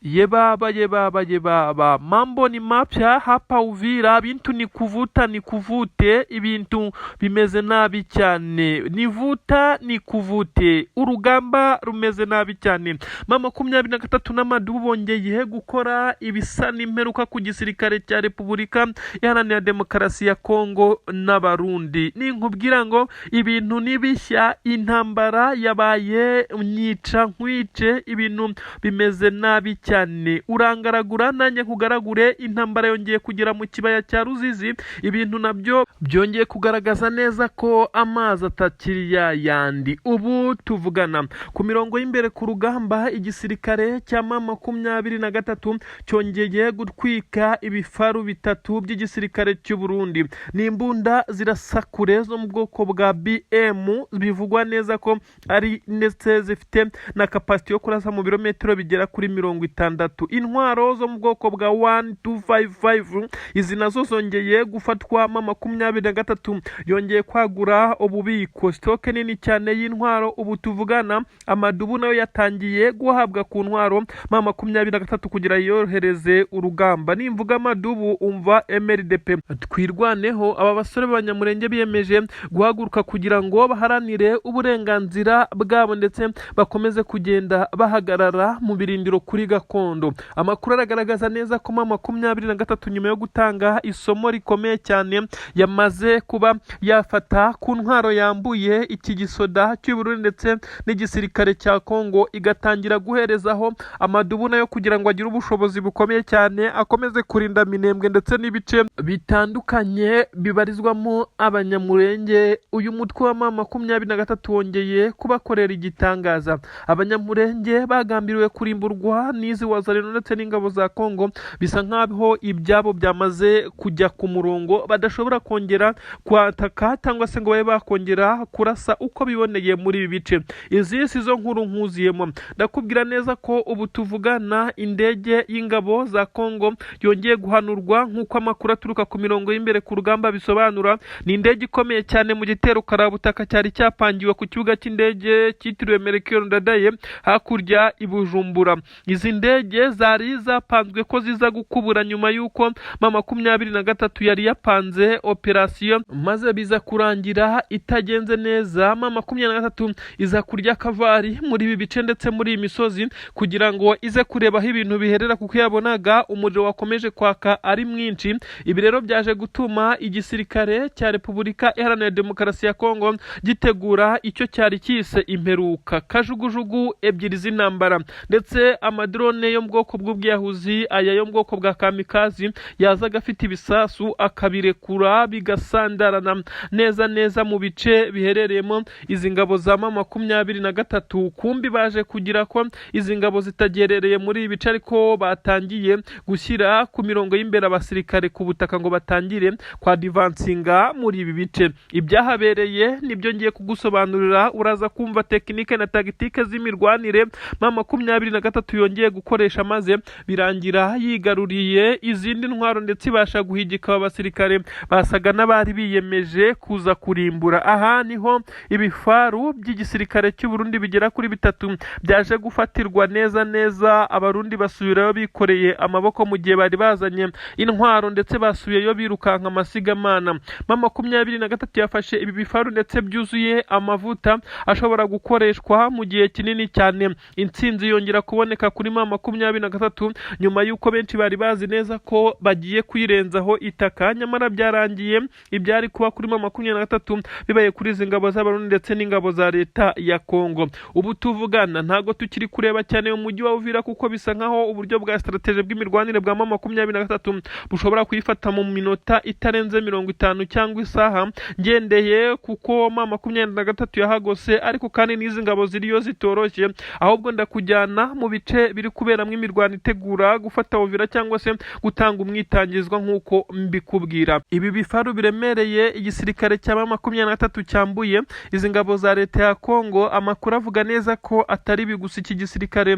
Yebaba, mambo ni mapya hapa Uvira, bintu ni kuvuta ni kuvute, ibintu bimeze nabi cyane, nivuta ni kuvute, urugamba rumeze nabi cyane. Mama 23 n'amadubu bongeye gukora ibisa n'imperuka ku gisirikare cya Repubulika Iharanira Demokarasi ya Kongo n'Abarundi. Ninkubwira ngo ibintu nibishya, intambara yabaye nyica nkwice, ibintu bimeze nabi cyane. Urangaragura nanjye kugaragure, intambara yongeye kugera mu kibaya cya Ruzizi, ibintu nabyo byongeye kugaragaza neza ko amazi atakiri yandi. Ubu tuvugana ku mirongo y'imbere ku rugamba, igisirikare cya mama 23 cyongeye gutwika ibifaru bitatu by'igisirikare cy'u Burundi. N'imbunda zirasakure zo mu bwoko bwa BM, bivugwa neza ko ari ndetse zifite na capacity yo kurasa mu birometero bigera kuri 60. Intwaro zo mu bwoko bwa 1255 izi nazo zongeye gufatwa. Mama 23 yongeye kwagura ububiko, stoke nini cyane y'intwaro. Ubu tuvugana amadubu nayo yatangiye guhabwa ku ntwaro mama 23 kugira yorohereze urugamba. Nimvuga amadubu umva MRDP twirwaneho. Aba basore b'abanyamurenge biyemeje guhaguruka kugira ngo baharanire uburenganzira bwabo ndetse bakomeze kugenda bahagarara mu birindiro kuri gakondo. Amakuru aragaragaza neza ko mama 23 nyuma yo gutanga isomo rikomeye cyane yamaze kuba yafata ku ntwaro yambuye iki gisoda cy'u Burundi ndetse n'igisirikare cya Kongo, igatangira guherezaho amadubu nayo kugira ngo agire ubushobozi bukomeye cyane, akomeze kurinda Minembwe ndetse n'ibice bitandukanye bibarizwamo abanyamurenge. Uyu mutwe wa mama 23 wongeye kubakorera igitangaza. Abanyamurenge bagambiriwe kurimburwa n'izi wazarino ndetse n'ingabo za Kongo, bisa nkaho ibyabo byamaze kujya ku murongo, badashobora kongera kwataka cyangwa se ngo babe bakongera kurasa uko biboneye muri ibi bice. Izi sizo nkuru nkuziyemo. Ndakubwira neza ko ubu tuvugana indege y'ingabo za Kongo yongeye guhanurwa nk'uko amakuru aturuka ku mirongo y'imbere ku rugamba bisobanura. Ni indege ikomeye cyane mu gitero karabutaka cyari cyapangiwe ku kibuga cy'indege cyitiriwe Melchior Ndadaye hakurya i Bujumbura. Izi ndege zari zapanzwe ko ziza gukubura nyuma y'uko mama 23 yari yapanze operation, maze biza kurangira itagenze neza. Mama 23 iza kurya kavari muri ibi bice ndetse muri iyi misozi kugira ngo ize kureba aho ibintu biherera, kuko yabonaga umuriro wakomeje kwaka ari mwinshi. Ibi rero byaje gutuma igisirikare cya Repubulika Iharanira Demokarasi ya Kongo gitegura icyo cyari cyise imperuka, kajugujugu ebyiri z'intambara ndetse amadrone yo mu bwoko bw'ubwiyahuzi, aya yo mu bwoko bwa kamikazi, yazaga afite ibisasu akabirekura bigasandarana neza mu bice biherereyemo izi ngabo za mama 23. Kumbi baje kugira ko izi ngabo zitagerereye muri ibi bice, ariko batangiye gushyira ku mirongo y'imbere abasirikare ku butaka ngo batangire kwa divansinga muri ibi bice. Ibyahabereye nibyo ngiye kugusobanurira, uraza kumva tekinike na tagitike z'imirwanire mama 23 yongeye gukoresha, maze birangira yigaruriye izindi ntwaro ndetse ibasha guhigika abasirikare basaga n'abari biyemeje kuza kurimbura. Aha niho ibifaru by'igisirikare cy'u Burundi bigera kuri 3 byaje gufatirwa neza. Abarundi basubirayo bikoreye amaboko mu gihe bari bazanye intwaro ndetse basubiyeyo birukanka amasigamana. Mama 23 yafashe ibi bifaru ndetse byuzuye amavuta ashobora gukoreshwa mu gihe kinini cyane. Intsinzi yongera kuboneka kuri mama 23 nyuma y'uko benshi bari bazi neza ko bagiye kwirenzaho itaka, nyamara byarangiye ibyari kuba kuri mama 23 bibaye kuri izi ngabo z'Abarundi ndetse n'ingabo za leta ya Kongo. Ubu tuvugana ntago tukiri kureba cyane mu mujyi wa Uvira, kuko bisa nkaho uburyo bwa strategie bw'imirwanire bwa mama 23 bushobora kuyifata mu minota itarenze 50 cyangwa isaha, ngendeye kuko mama 23 yahagose, ariko kandi n'izi ngabo ziriyo zitoroshye. Ahubwo ndakujyana mu bice biri kuberamo imirwano itegura gufata Uvira cyangwa se gutanga umwitangizwa nk'uko mbikubwira. Ibi bifaru biremereye igisirikare cya mama 23 cyambuye izi ngabo za leta ya Kongo, amakuru avuga neza ko atari bigusa iki gisirikare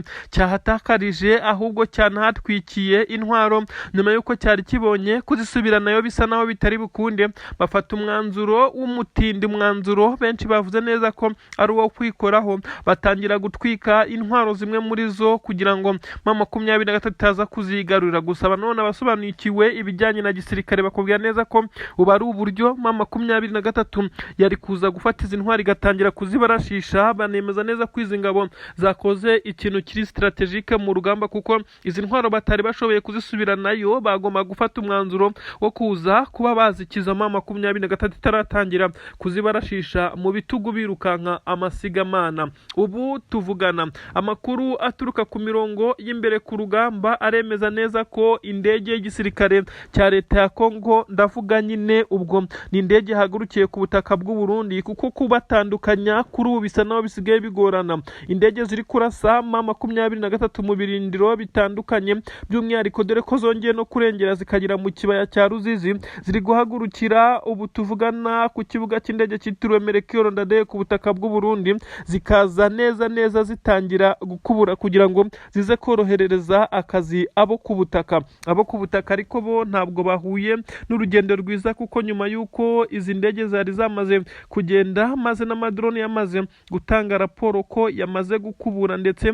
cyahatakarije, ahubwo cyanahatwikiye intwaro nyuma y'uko cyari kibonye kuzisubiranayo bisa naho bitari bukunde. Bafata umwanzuro w'umutindi, umwanzuro benshi bavuze neza ko ari uwo kwikoraho, batangira gutwika intwaro zimwe muri zo kugira ngo ngo M23 itaza kuzigarurira. Gusa none abasobanukiwe ibijyanye na gisirikare bakubwira neza ko ubu ari uburyo M23 yari kuza gufata izi ntwari igatangira kuzibarashisha. Banemeza neza ko izi ngabo zakoze ikintu kiri strategique mu rugamba, kuko izi ntwaro batari bashoboye kuzisubira nayo, bagomba gufata umwanzuro wo kuza kuba bazikiza M23 itaratangira kuzibarashisha mu bitugu birukanka amasigamana. Ubu tuvugana amakuru aturuka ku mirongo y'imbere ku rugamba aremeza neza ko indege y'igisirikare cya leta ya Kongo, ndavuga nyine ubwo ni indege hagurukiye ku butaka bw'u Burundi, kuko kubatandukanya kuri ubu bisa naho bisigaye bigorana. Indege ziri kurasa M23 mu birindiro bitandukanye, by'umwihariko dore ko zongeye no kurengera zikagira mu kibaya cya Ruzizi. Ziri guhagurukira ubu tuvugana ku kibuga cy'indege cyitiriwe Melchior Ndadaye ku butaka bw'u Burundi, zikaza neza zitangira gukubura kugira ngo zize korohereza akazi abo ku butaka. Abo ku butaka ariko bo ntabwo bahuye n'urugendo rwiza, kuko nyuma y'uko izi ndege zari zamaze kugenda maze n'amadrone yamaze gutanga raporo ko yamaze gukubura, ndetse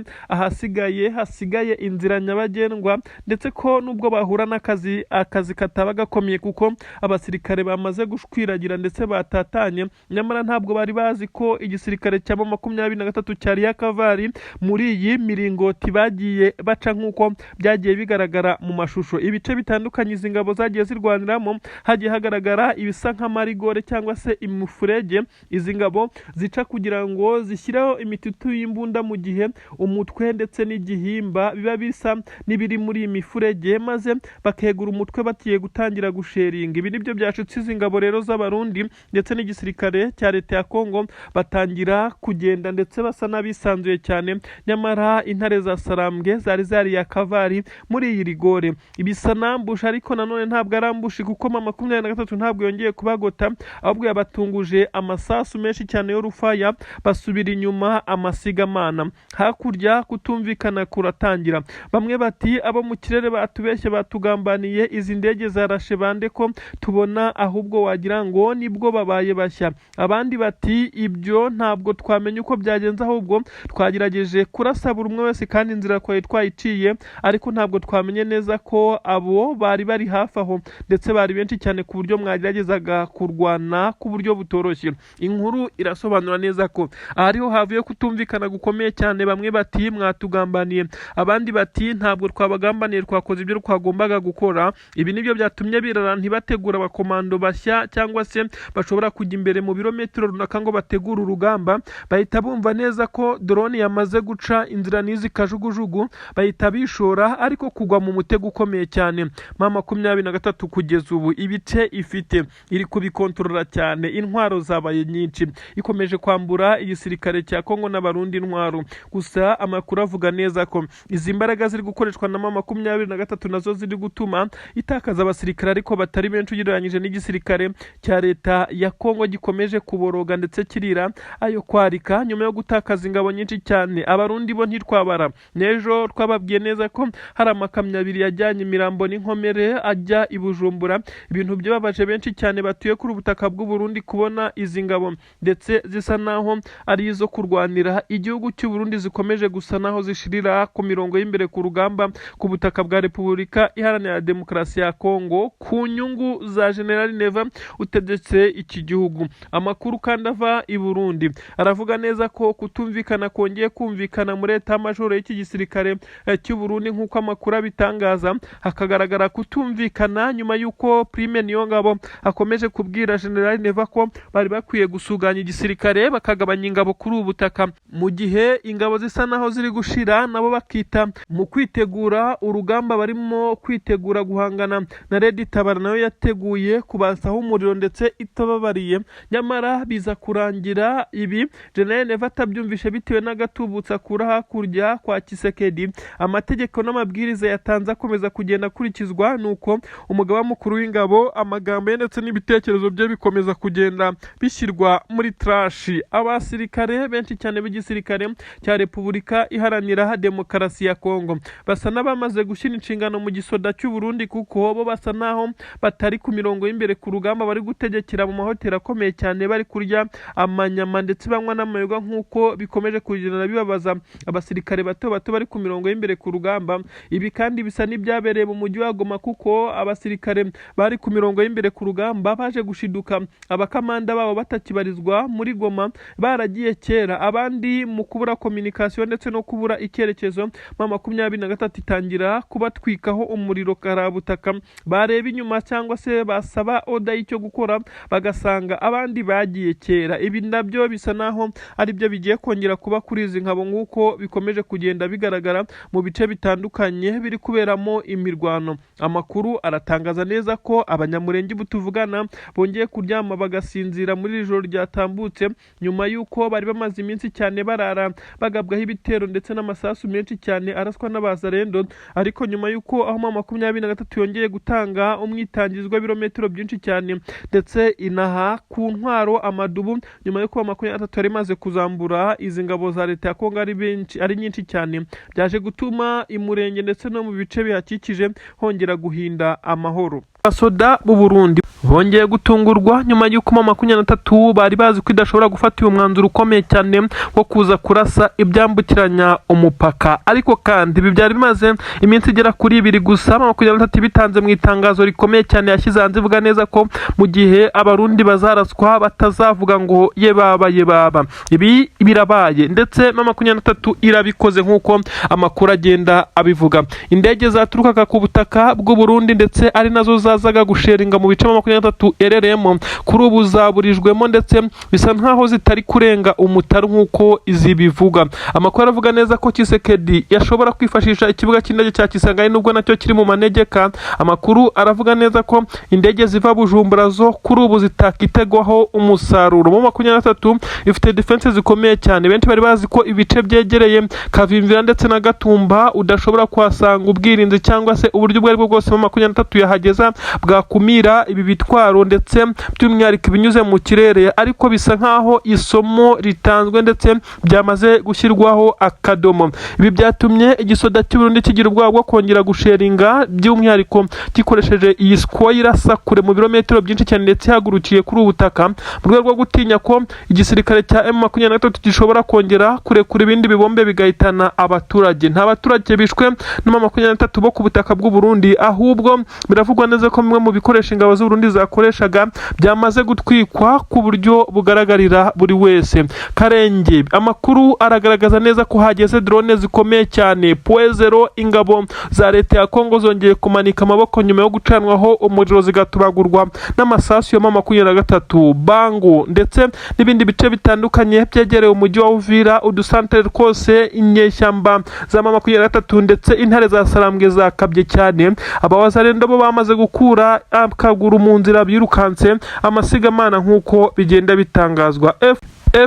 hasigaye inzira nyabagendwa, ndetse ko nubwo bahura n'akazi kataba gakomeye, kuko abasirikare bamaze gushwiragira ndetse batatanye. Nyamara ntabwo bari bazi ko igisirikare cya M23 cyari yakavari muri iyi miringoti bagiye baca, nk'uko byagiye bigaragara mu mashusho. Ibice bitandukanye izi ngabo zagiye zirwaniramo hagiye hagaragara ibisa nk'amarigore cyangwa se imufurege izi ngabo zica kugira ngo zishyireho imitutu y'imbunda, mu gihe umutwe ndetse n'igihimba biba bisa n'ibiri muri iyi mifurege, maze bakegura umutwe batiye gutangira gusheringa. Ibi nibyo byashutse izi ngabo rero z'abarundi ndetse n'igisirikare cya leta ya Kongo, batangira kugenda ndetse basa n'abisanzuye cyane. Nyamara intare za Sarambwe zari yakavari muri iyi rigore. Ibisa n'ambusha, ariko nanone ntabwo arambushi, kuko M23 ntabwo yongeye kubagota, ahubwo yabatunguje amasasu menshi cyane y'urufaya, basubira inyuma amasigamana. Hakurya kutumvikana kuratangira. Bamwe bati abo mu kirere batubeshye, batugambaniye, izi ndege zarashe bande ko tubona ahubwo wagira ngo nibwo babaye bashya. Abandi bati ibyo ntabwo twamenye uko byagenze, ahubwo twagerageje kurasa buri umwe wese kandi inzira twayiciye, ariko ntabwo twamenye neza ko abo bari hafi aho, ndetse bari benshi cyane ku buryo mwageragezaga kurwana ku buryo butoroshye. Inkuru irasobanura neza ko ariho havuye kutumvikana gukomeye cyane. Bamwe bati mwatugambaniye, abandi bati ntabwo twabagambaniye, twakoze ibyo twagombaga gukora. Ibi nibyo byatumye birara ntibategura abakomando bashya, cyangwa se bashobora kujya imbere mu birometero runaka ngo bategure urugamba. Bahita bumva neza ko drone yamaze guca inzira n'izi kajugujugu, bahita bishora, ariko kugwa mu mutego ukomeye cyane. M23 kugeza ubu ibice ifite iri kubikontorora cyane, intwaro zabaye nyinshi, ikomeje kwambura igisirikare cya Kongo n'abarundi intwaro. Gusa amakuru avuga neza ko izi mbaraga ziri gukoreshwa na M23 nazo ziri gutuma itakaza abasirikare, ariko batari benshi ugereranyije n'igisirikare cya leta ya Kongo gikomeje kuboroga ndetse kirira ayo kwarika nyuma yo gutakaza ingabo nyinshi cyane. Abarundi bo ntitwabara. Nejo twababwiye neza ko hari amakamyo abiri yajyanye imirambo n'inkomere ajya i Bujumbura. Ibintu byababaje benshi cyane batuye kuri ubutaka bw'u Burundi kubona izi ngabo ndetse zisa naho ari izo kurwanira igihugu cy'u Burundi, zikomeje gusa naho zishirira ku mirongo y'imbere ku rugamba ku butaka bwa Repubulika Iharanira Demokarasi ya Kongo, ku nyungu za General Neva utegetse iki gihugu. Amakuru kandi ava i Burundi aravuga neza ko kutumvikana kongeye kumvikana muri leta majoro y'iki gisirikare cy'u Burundi, nk'uko amakuru abitangaza. Hakagaragara kutumvikana nyuma y'uko Prime Niyongabo akomeje kubwira General Neva ko bari bakwiye gusuganya igisirikare bakagabanya ingabo kuri ubu butaka, mu gihe ingabo zisa naho ziri gushira, nabo bakita mu kwitegura urugamba. Barimo kwitegura guhangana na Red Tabara nayo yateguye kubasaho umuriro ndetse itababariye. Nyamara biza kurangira ibi General Neva atabyumvishe, bitewe n'agatubutsa kura hakurya kwa Kisekedi. Amategeko n'amabwiriza yatanze akomeza kugenda kurikizwa, nuko umugaba mukuru w'ingabo amagambo ye ndetse n'ibitekerezo bye bikomeza kugenda bishyirwa muri trash. Abasirikare benshi cyane b'igisirikare cya Repubulika Iharanira Demokarasi ya Kongo basa n'abamaze gushyira inshingano mu gisoda cy'u Burundi, kuko bo basa naho batari ku mirongo y'imbere ku rugamba, bari gutegekera mu mahoteli akomeye cyane, bari kurya amanyama ndetse banywa n'amayoga, nk'uko bikomeje kugenda bibabaza abasirikare bato bari bari ku mirongo y'imbere ku rugamba. Ibi kandi bisa n'ibyabereye mu mujyi wa Goma kuko abasirikare bari ku mirongo y'imbere ku rugamba baje gushiduka abakamanda babo batakibarizwa muri Goma, baragiye kera. Abandi mu kubura communication ndetse no kubura icyerekezo, M23 itangira kubatwikaho umuriro karabutaka. Bareba inyuma cyangwa se basaba oda y'icyo gukora bagasanga abandi bagiye kera. Ibi nabyo bisa naho ari byo bigiye kongera kuba kuri izi nkabo nguko bikomeje kugenda bigaragara mu bice bitandukanye biri kuberamo imirwano. Amakuru aratangaza neza ko abanyamurenge butuvugana bongeye kuryama bagasinzira muri ijoro ryatambutse, nyuma yuko bari bamaze iminsi cyane barara bagabwaho ibitero ndetse n'amasasu menshi cyane araswa n'abazarendo. Ariko nyuma yuko aho M23 yongeye gutanga umwitangizwa birometero byinshi cyane ndetse inaha ku ntwaro amadubu, nyuma yuko M23 yari maze kuzambura izi ngabo za leta ya Kongo ari nyinshi cyane, byaje gutuma imurenge ndetse no mu bice bihakikije hongera guhinda amahoro. Abasoda b'u Burundi bongeye gutungurwa nyuma y'uko M23 bari bazi ko idashobora gufata uyu mwanzuro ukomeye cyane wo kuza kurasa ibyambukiranya umupaka. Ariko kandi ibi byari bimaze iminsi igera kuri 2 gusa, M23 bitanze mu itangazo rikomeye cyane yashyize hanze ivuga neza ko mu gihe abarundi bazaraswa batazavuga ngo ye baba. Ibi birabaye ndetse M23 irabikoze nk'uko amakuru agenda abivuga. Indege zaturukaga ku butaka bw'u Burundi ndetse ari nazo zazaga gusheringa mu bice M23 erereyemo, kuri ubu zaburijwemo ndetse bisa nkaho zitari kurenga umutari nk'uko izi bivuga. Amakuru aravuga neza ko Tshisekedi yashobora kwifashisha ikibuga cy'indege cya Kisangani nubwo nacyo kiri mu manegeka. Amakuru aravuga neza ko indege ziva Bujumbura zo kuri ubu zitakitegwaho umusaruro. M23 ifite defense zikomeye cyane. Benshi bari bazi ko ibice byegereye Kavimvira ndetse na Gatumba udashobora kuhasanga ubwirinzi cyangwa se uburyo bwari bwo bwose M23 yahageza bwakumira ibi bitwaro ndetse by'umwihariko binyuze mu kirere. Ariko bisa nkaho isomo ritanzwe ndetse byamaze gushyirwaho akadomo. Ibi byatumye igisoda cy'u Burundi kigira ubwoba bwo kongera gusheringa, by'umwihariko gikoresheje iyi square irasa kure mu birometero byinshi cyane ndetse hagurukiye kuri ubutaka, mu rwego rwo gutinya ko igisirikare cya M23 gishobora kongera kurekura ibindi bibombe bigahitana abaturage. Nta baturage bishwe na M23 bo ku butaka bw'u Burundi, ahubwo biravugwa neza ko bimwe mu bikoresho ingabo z'u Burundi zakoreshaga byamaze gutwikwa ku buryo bugaragarira buri wese. Karenge amakuru aragaragaza neza ko hageze drone zikomeye cyane. Poezero ingabo za leta ya Kongo zongeye kumanika amaboko nyuma yo gucanwaho umuriro zigatubagurwa n'amasasu ya M23 Bango ndetse n'ibindi bice bitandukanye byegereye umujyi wa Uvira, udusantere twose inyeshyamba za M23 ndetse intare za Sarambwe zakabye cyane. Abawazarendo bo bamaze gukura akaguru mu nzira birukanse amasigamana nk'uko bigenda bitangazwa.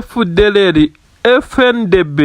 FDLR, FNDB,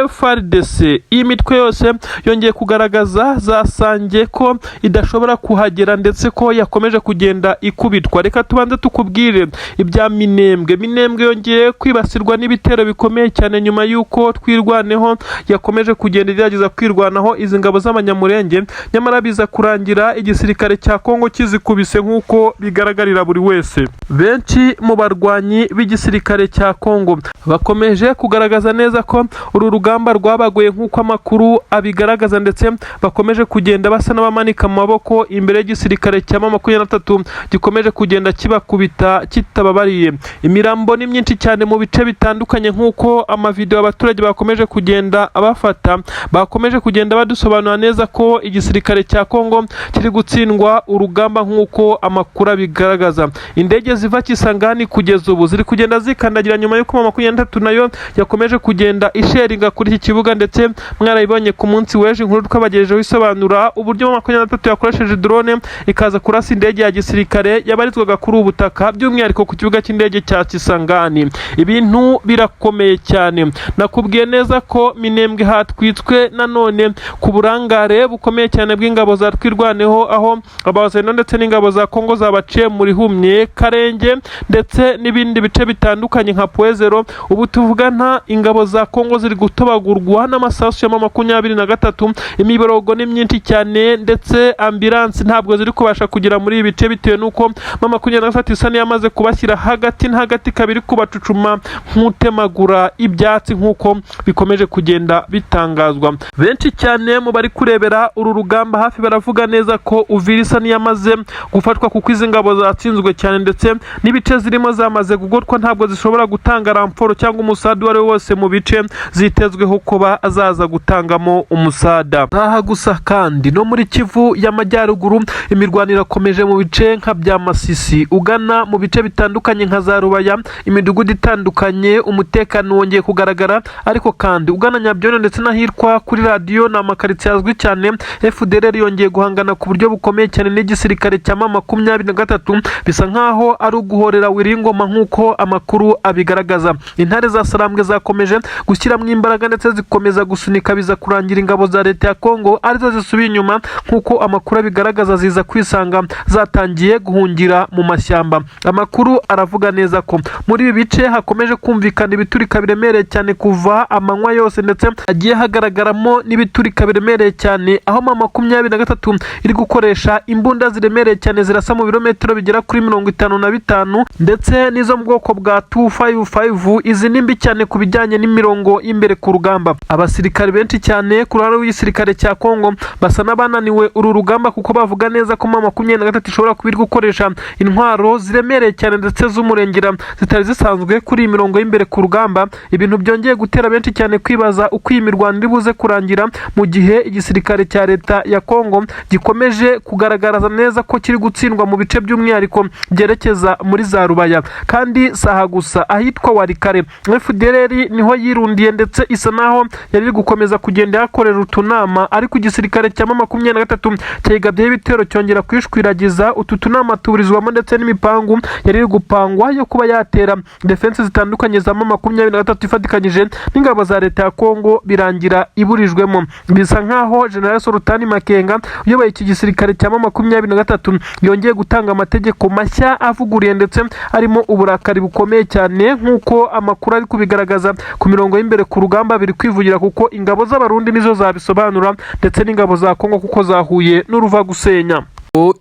FRDC, iyi mitwe yose yongeye kugaragaza zasangiye ko idashobora kuhagera ndetse ko yakomeje kugenda ikubitwa. Reka tubanze tukubwire ibya Minembwe yongeye kwibasirwa n'ibitero bikomeye cyane nyuma y'uko twirwaneho yakomeje kugenda igerageza kwirwanaho izi ngabo z'abanyamurenge, nyamara biza kurangira igisirikare cya Kongo kizikubise nk'uko bigaragarira buri wese. Benshi mu barwanyi b'igisirikare cya Kongo bakomeje kugaragaza neza ko uru rugamba rwabagoye nk'uko amakuru abigaragaza ndetse bakomeje kugenda basa n'abamanika amaboko imbere y'igisirikare cya M23 gikomeje kugenda kibakubita kitababariye. Imirambo ni myinshi cyane mu bice bitandukanye nk'uko amavideo abaturage bakomeje kugenda abafata, bakomeje kugenda badusobanura neza ko igisirikare cya Kongo kiri gutsindwa urugamba nk'uko amakuru abigaragaza. Indege ziva Kisangani kugeza ubu ziri kugenda zikandagira nyuma y'uko M23 nayo yakomeje kugenda isheringa kuri iki kibuga ndetse mwarayibonye ku munsi w'ejo inkuru twabagejejeho isobanura uburyo M23 yakoresheje drone ikaza kurasa indege ya gisirikare yabarizwaga kuri ubutaka, by'umwihariko ku kibuga cy'indege cya Kisangani. Ibintu birakomeye cyane. Nakubwiye neza ko Minembwe hatwitswe nanone ku burangare bukomeye cyane bw'ingabo za twirwaneho, aho abazeno ndetse n'ingabo za Kongo zabaciye muri humye. Karenge ndetse n'ibindi bice bitandukanye nka Poezero ubu tuvugana ingabo za Kongo ziri gutoba gutobagurwa n'amasasu ya M23. Imiborogo ni myinshi cyane ndetse ambulance ntabwo ziri kubasha kugera muri ibi bice bitewe nuko M23 isa n'iyamaze kubashyira hagati na hagati, kabiri kubacucuma nk'utemagura ibyatsi nk'uko bikomeje kugenda bitangazwa. Benshi cyane mu bari kurebera uru rugamba hafi baravuga neza ko Uvira isa n'iyamaze gufatwa kuko izi ngabo zatsinzwe cyane ndetse n'ibice zirimo zamaze gugotwa, ntabwo zishobora gutanga ramforo cyangwa umusada wari wose mu bice zitezweho kuba azaza gutangamo umusada. Aha gusa kandi no muri Kivu y'Amajyaruguru imirwanire irakomeje mu bice nka bya Masisi ugana mu bice bitandukanye nka za Rubaya, imidugudu itandukanye umutekano wongeye kugaragara, ariko kandi ugana Nyabyondo ndetse n'ahitwa kuri radio na makaritsiye azwi cyane FDLR yongeye guhangana ku buryo bukomeye cyane n'igisirikare cya M23. Bisa nkaho ari uguhorera Wiringoma nk'uko amakuru abigaragaza. Intare za Sarambwe zakomeje gushyiramo imbaraga ndetse zikomeza gusunika, biza kurangira ingabo za leta ya Kongo arizo zisubiye inyuma nk'uko amakuru abigaragaza, ziza kwisanga zatangiye guhungira mu mashyamba. Amakuru aravuga neza ko muri ibi bice hakomeje kumvikana ibiturika biremereye cyane kuva amanywa yose, ndetse hagiye hagaragaramo n'ibiturika biremereye cyane aho M23 iri gukoresha imbunda ziremereye cyane zirasa mu birometero bigera kuri 55 ndetse n'izo mu bwoko bwa 255. Izi ni mbi cyane ku bijyanye n'imirongo imbere ku rugamba. Abasirikare benshi cyane ku ruhande rw'igisirikare cya Kongo basa n'abananiwe uru rugamba kuko bavuga neza ko M23 ishobora kuba gukoresha intwaro ziremereye cyane ndetse z'umurengera zitari zisanzwe kuri iyi mirongo y'imbere ku rugamba. Ibintu byongeye gutera benshi cyane kwibaza uko iyi mirwano iri buze kurangira mu gihe igisirikare cya leta ya Kongo gikomeje kugaragaza neza ko kiri gutsindwa mu bice by'umwihariko byerekeza muri za Rubaya. Kandi saha gusa ahitwa Warikare FDLR niho yirundiye ndetse isa naho yari gukomeza kugenda yakorera utunama, ariko igisirikare cya M23 cyigabye ibitero cyongera kwishwiragiza utu tunama tuburizwamo ndetse n'imipangu yari gupangwa yo kuba yatera defense zitandukanye za M23 ifatikanyije n'ingabo za leta ya Kongo, birangira iburijwemo. Bisa nkaho General Sultani Makenga uyoboye iki gisirikare cya M23 yongeye gutanga amategeko mashya avuguriye ndetse arimo uburakari bukomeye cyane nk'uko amakuru ari kubigaragaza ku mirongo y'imbere ku rugamba biri kwivugira, kuko ingabo z'abarundi nizo zabisobanura ndetse n'ingabo za Kongo kuko zahuye n'uruva gusenya.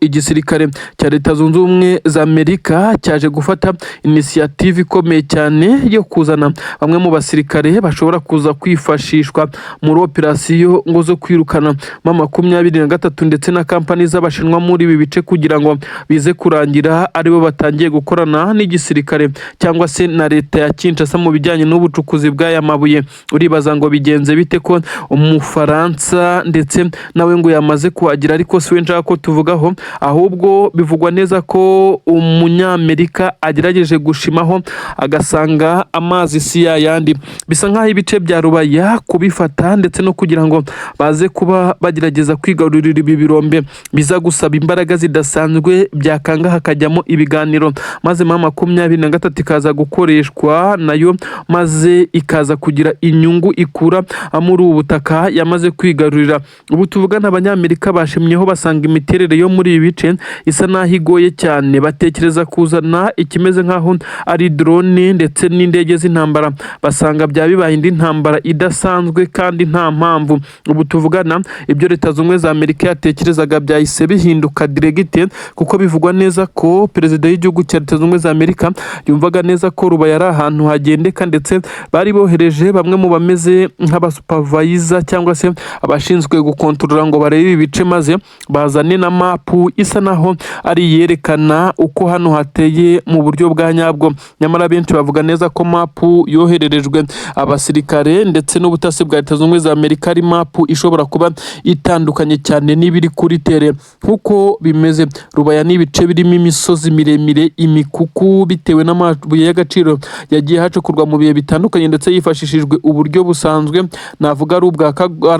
Igisirikare cya Leta Zunze Ubumwe za Amerika cyaje gufata initiative ikomeye cyane yo kuzana bamwe mu basirikare bashobora kuza kwifashishwa muri operasiyo ngo zo kwirukana M23 ndetse na kampani z'abashinwa muri ibi bice kugira ngo bize kurangira aribo batangiye gukorana n'igisirikare cyangwa se na leta ya Kinshasa mu bijyanye n'ubucukuzi bw'aya mabuye. Uribaza ngo bigenze bite ko Umufaransa ndetse nawe ngo yamaze kuhagira, ariko siwe nshaka ko tuvugaho, ahubwo bivugwa neza ko Umunyamerika agerageje gushimaho agasanga amazi si yayandi. Bisa nkaho ibice bya Rubaya kubifata ndetse no kugira ngo baze kuba bagerageza kwigarurira ibi birombe biza gusaba imbaraga zidasanzwe, byakanga hakajyamo ibiganiro maze M23 ikaza gukoreshwa nayo maze ikaza kugira inyungu ikura muri ubu butaka yamaze kwigarurira. Ubu tuvugana Abanyamerika bashimyeho basanga imiterere yo muri ibi bice isa naho igoye cyane, batekereza kuzana ikimeze nkaho ari drone ndetse n'indege z'intambara, basanga bya bibaye indi ntambara idasanzwe kandi nta mpamvu. Ubu tuvugana ibyo Leta Zunze za Amerika yatekerezaga byahise bihinduka direct, kuko bivugwa neza ko perezida w'igihugu cya Leta Zunze za Amerika yumvaga neza ko Rubaya ari ahantu hagendeka, ndetse bari bohereje bamwe mu bameze nk'abasupervisor cyangwa se abashinzwe gukontorora ngo barebe ibice maze bazane na mapu isa naho ari yerekana uko hano hateye mu buryo bwa nyabwo. Nyamara benshi bavuga neza ko mapu yohererejwe abasirikare ndetse n'ubutasi bwa Leta Zunze za Amerika ari mapu ishobora kuba itandukanye cyane n'ibiri kuri tere kuko bimeze. Rubaya n'ibice birimo imisozi miremire, imikuku, bitewe n'amabuye y'agaciro yagiye hacukurwa mu bihe bitandukanye ndetse yifashishijwe uburyo busanzwe navuga ari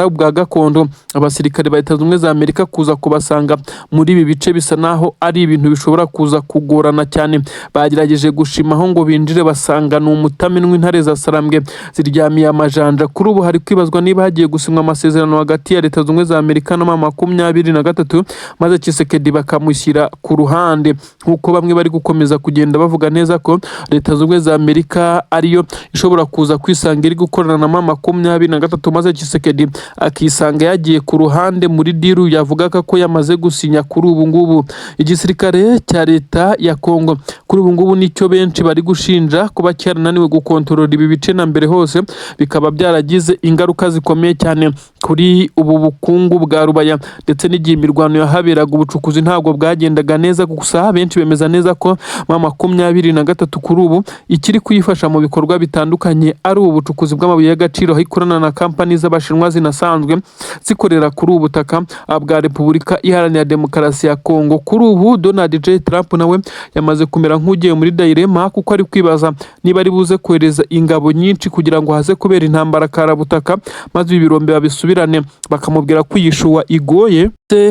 ubwa gakondo. Abasirikare ba Leta Zunze za Amerika kuza kubasanga muri ibi bice bisa naho ari ibintu bishobora kuza kugorana cyane. Bagerageje gushimaho ngo binjire basanga ni umutamenwa, intare za Sarambwe ziryamiye amajanja. Kuri ubu hari kwibazwa niba hagiye gusinywa amasezerano hagati ya Leta Zunze Ubumwe za Amerika na M23 maze Tshisekedi bakamushyira ku ruhande, nk'uko bamwe bari gukomeza kugenda bavuga neza ko Leta Zunze Ubumwe za Amerika ariyo ishobora kuza kwisanga iri gukorana na M23 maze Tshisekedi akisanga yagiye ku ruhande muri diru yavugaga ko yamaze gusinya. Kuri ubu ngubu igisirikare cya Leta ya Kongo kuri ubu ngubu nicyo benshi bari gushinja kuba cyarananiwe gukontorora ibi bice na mbere hose, bikaba byaragize ingaruka zikomeye cyane kuri ubu bukungu bwa Rubaya, ndetse n'igihe imirwano yahaberaga ubucukuzi ntabwo bwagendaga neza. Gusa benshi bemeza neza ko M23 kuri ubu ikiri kuyifasha mu bikorwa bitandukanye ari ubucukuzi bw'amabuye y'agaciro, aho ikorana na kampani z'Abashinwa zinasanzwe zikorera kuri ubu butaka bwa Repubulika Iharanira Demokarasi ya Kongo. Kuri ubu Donald J. Trump nawe yamaze kumera nk'ugiye muri dilema, kuko ari kwibaza niba ari buze kohereza ingabo nyinshi kugira ngo haze kubera intambara karabutaka maze ibirombe babisubirane, bakamubwira ko iyishuwa igoye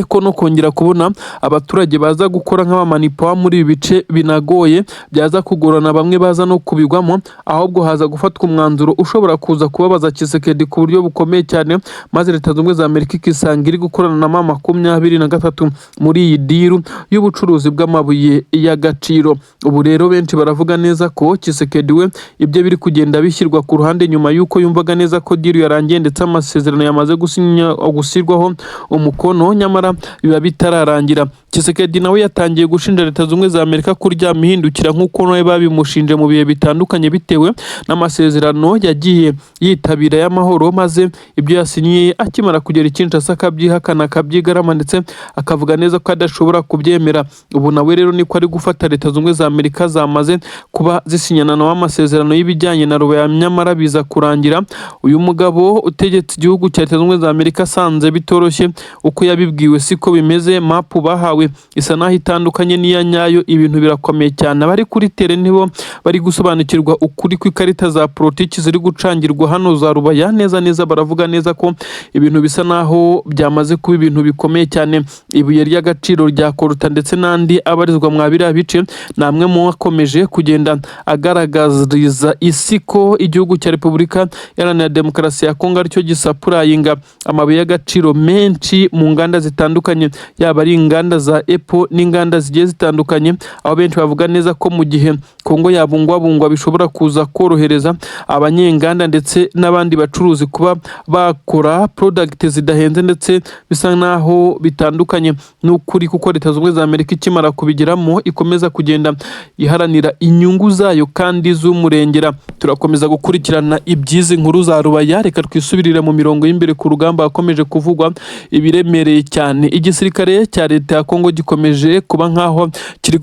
ko no kongera kubona abaturage baza gukora nk'abamanipa muri ibi bice binagoye, byaza kugorana bamwe baza no kubigwamo, ahubwo haza gufatwa umwanzuro ushobora kuza kubabaza Tshisekedi ku buryo bukomeye cyane, maze Leta Zunze Ubumwe za Amerika ikisanga iri gukorana na M23 muri iyi diru y'ubucuruzi bw'amabuye y'agaciro. Ubu rero benshi baravuga neza ko Tshisekedi we ibyo biri kugenda bishyirwa ku ruhande nyuma y'uko yumvaga neza ko diru yarangiye ndetse amasezerano yamaze gushyirwaho umukono, nyamara biba bitararangira. Tshisekedi nawe yatangiye gushinja Leta Zunze Ubumwe za Amerika kurya mihindukira nk'uko nawe babimushinje mu bihe bitandukanye bitewe n'amasezerano yagiye yitabira y'amahoro, maze ibyo yasinyiye akimara kugera Kinshasa akabyihakana akabyigarama ndetse akavuga neza ko adashobora kubyemera. Ubu nawe rero niko ari gufata Leta Zunze Ubumwe za Amerika zamaze kuba zisinyana nawe amasezerano y'ibijyanye na Rubaya, nyamara biza kurangira uyu mugabo utegetse igihugu cya Leta Zunze Ubumwe za Amerika asanze bitoroshye uko yabibwiwe siko bimeze. Mapu bahawe isa naho itandukanye n'iya nyayo, ibintu birakomeye cyane. Abari kuri tere nibo bari gusobanukirwa ukuri kw'ikarita za politiki ziri gucangirwa hano za Rubaya neza. Baravuga neza ko ibintu bisa naho byamaze kuba ibintu bikomeye cyane. Ibuye ry'agaciro rya Koruta ndetse n'andi abarizwa mwa biriya bice namwe mu akomeje kugenda agaragariza isi ko igihugu cya Repubulika Iharanira Demokarasi ya Kongo aricyo gisapurayinga amabuye y'agaciro menshi mu nganda zitandukanye, yaba ari inganda za Apple n'inganda zigiye zitandukanye, aho benshi bavuga neza ko mu gihe Kongo yabungwabungwa bishobora kuza korohereza abanyenganda ndetse n'abandi bacuruzi kuba bakora product zidahenze ndetse bisa naho bitandukanye n'ukuri, kuko Leta Zunze Ubumwe za Amerika ikimara kubigiramo ikomeza kugenda iharanira inyungu zayo kandi z'umurengera. Turakomeza gukurikirana ibyizi nkuru za Rubaya, reka twisubirire mu mirongo y'imbere ku rugamba hakomeje kuvugwa ibiremereye cyane. Igisirikare cya Leta ya Kongo gikomeje kuba nkaho kiri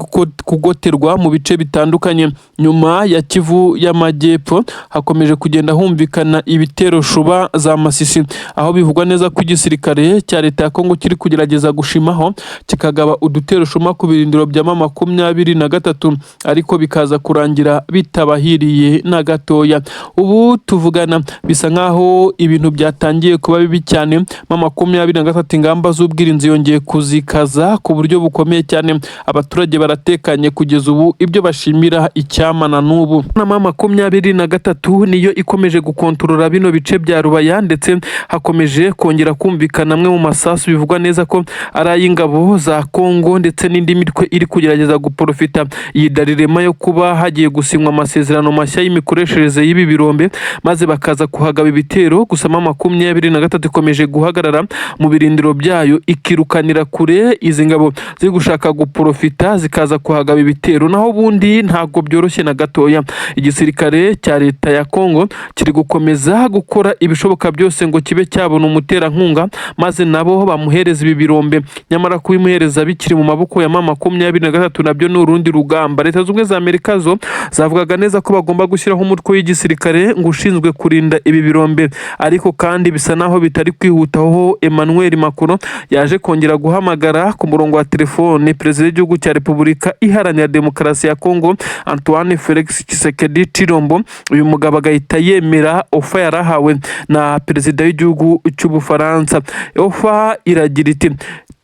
kugoterwa mu bice bitandukanye. Nyuma ya Kivu y'Amajyepfo hakomeje kugenda humvikana ibitero Shuba za Masisi, aho bivugwa neza ko igisirikare cya Leta ya Kongo kiri kugerageza gushimaho kikagaba udutero Shuma ku birindiro bya M23, ariko bikaza kurangira bitabahiriye na gatoya. Ubu tuvugana bisa nkaho ibintu byatangiye kuba bibi cyane. M23 ingamba z'ubwirinzi yongeye kuzikaza ku buryo bukomeye cyane. Abaturage baratekanye kugeza ubu, ibyo bashimira icyamana n'ubu. M23 niyo ikomeje gukontorora bino bice bya Rubaya, ndetse hakomeje kongera kumvikana amwe mu masasu bivugwa neza ko ari ay'ingabo za Kongo ndetse n'indi mitwe iri kugerageza guprofita iyi darirema yo kuba hagiye gusinywa amasezerano mashya y'imikoreshereze y'ibi birombe, maze bakaza kuhagaba ibitero. Gusa M23 ikomeje guhagarara mu birindiro byayo ikirukanira kure izi ngabo ziri gushaka guprofita zikaza kuhagaba ibitero, naho ubundi ntabwo byoroshye na gatoya. Igisirikare cya Leta ya Kongo kiri gukomeza gukora ibishoboka byose ngo kibe cyabona umuterankunga maze nabo bamuhereza ibi birombe, nyamara kubimuhereza bikiri mu maboko ya M23 nabyo ni urundi rugamba. Leta Zunze Ubumwe za Amerika zo zavugaga neza ko bagomba gushyiraho umutwe w'igisirikare ngo ushinzwe kurinda ibi birombe, ariko kandi bisa naho bitari kwihutaho. Emmanuel Macron yaje kongera guhamagara ku murongo wa telefone Perezida w'igihugu cya Repubulika Iharanira Demokarasi ya Kongo Antoine Felix Tshisekedi Tshilombo. Uyu mugabo agahita yemera ofa yarahawe na Perezida w'igihugu cy'Ubufaransa. Ofa iragira iti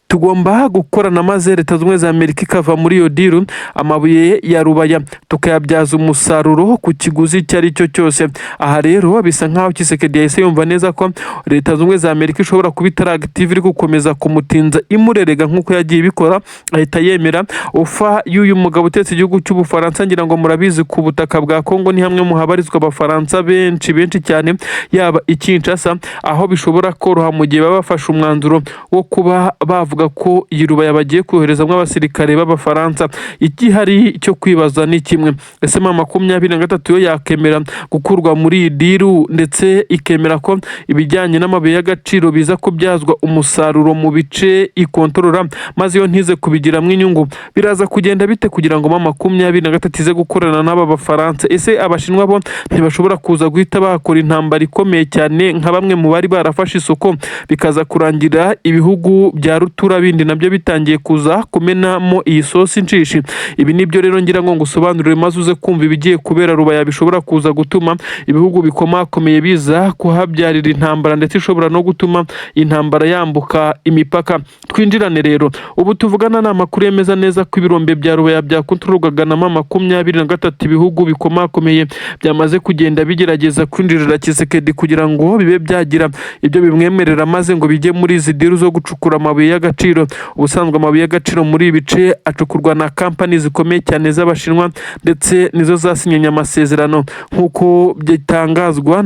tugomba gukorana maze Leta z'Ubumwe za Amerika ikava muri iyo diru amabuye ya rubaya tukayabyaza umusaruro ku kiguzi icyo ari cyo cyose. Aha rero bisa nkaho Tshisekedi yahise yumva neza ko Leta z'Ubumwe za Amerika ishobora kuba itari active iri gukomeza kumutinza imurerega nk'uko yagiye ibikora, ahita yemera ufa y'uyu mugabo utetse igihugu cy'Ubufaransa. Ngira ngo murabizi ku butaka bwa Kongo ni hamwe mu habarizwa Abafaransa benshi cyane, yaba i Kinshasa, aho bishobora koroha mu gihe baba bafashe umwanzuro wo kuba bavuga ko iyi rubaya bagiye koherezamo abasirikare b'Abafaransa. Igihari cyo kwibaza ni kimwe, ese M23 yo yakemera gukurwa muri iyi diru ndetse ikemera ko ibijyanye n'amabuye y'agaciro biza kubyazwa umusaruro mu bice ikontorora maze yo ntize kubigiramo inyungu? Biraza kugenda bite kugira ngo M23 ize gukorana n'aba Bafaransa? Ese Abashinwa bo ntibashobora kuza guhita bakora intambara ikomeye cyane nka bamwe mu bari barafashe isoko, bikaza kurangira ibihugu bya rutura bindi nabyo bitangiye kuza kumenamo iyi sosi nshishi? Ibi nibyo rero ngira ngo ngusobanurire maze uze kumva ibigiye kubera rubaya bishobora kuza gutuma ibihugu bikomakomeye biza kuhabyarira intambara ndetse ishobora no gutuma intambara yambuka imipaka. Twinjirane rero. Ubu tuvugana ni amakuru yemeza neza ko ibirombe bya rubaya byakontororwaga na M23 ibihugu bikomakomeye byamaze kugenda bigerageza kwinjirira Tshisekedi kugira ngo bibe byagira ibyo bimwemerera maze ngo bijye muri izi diru zo gucukura amabuye y'agaciro. Ubusanzwe amabuye y'agaciro muri ibice acukurwa na kampani zikomeye cyane z'Abashinwa ndetse nizo zasinyanye amasezerano nk'uko byitangazwa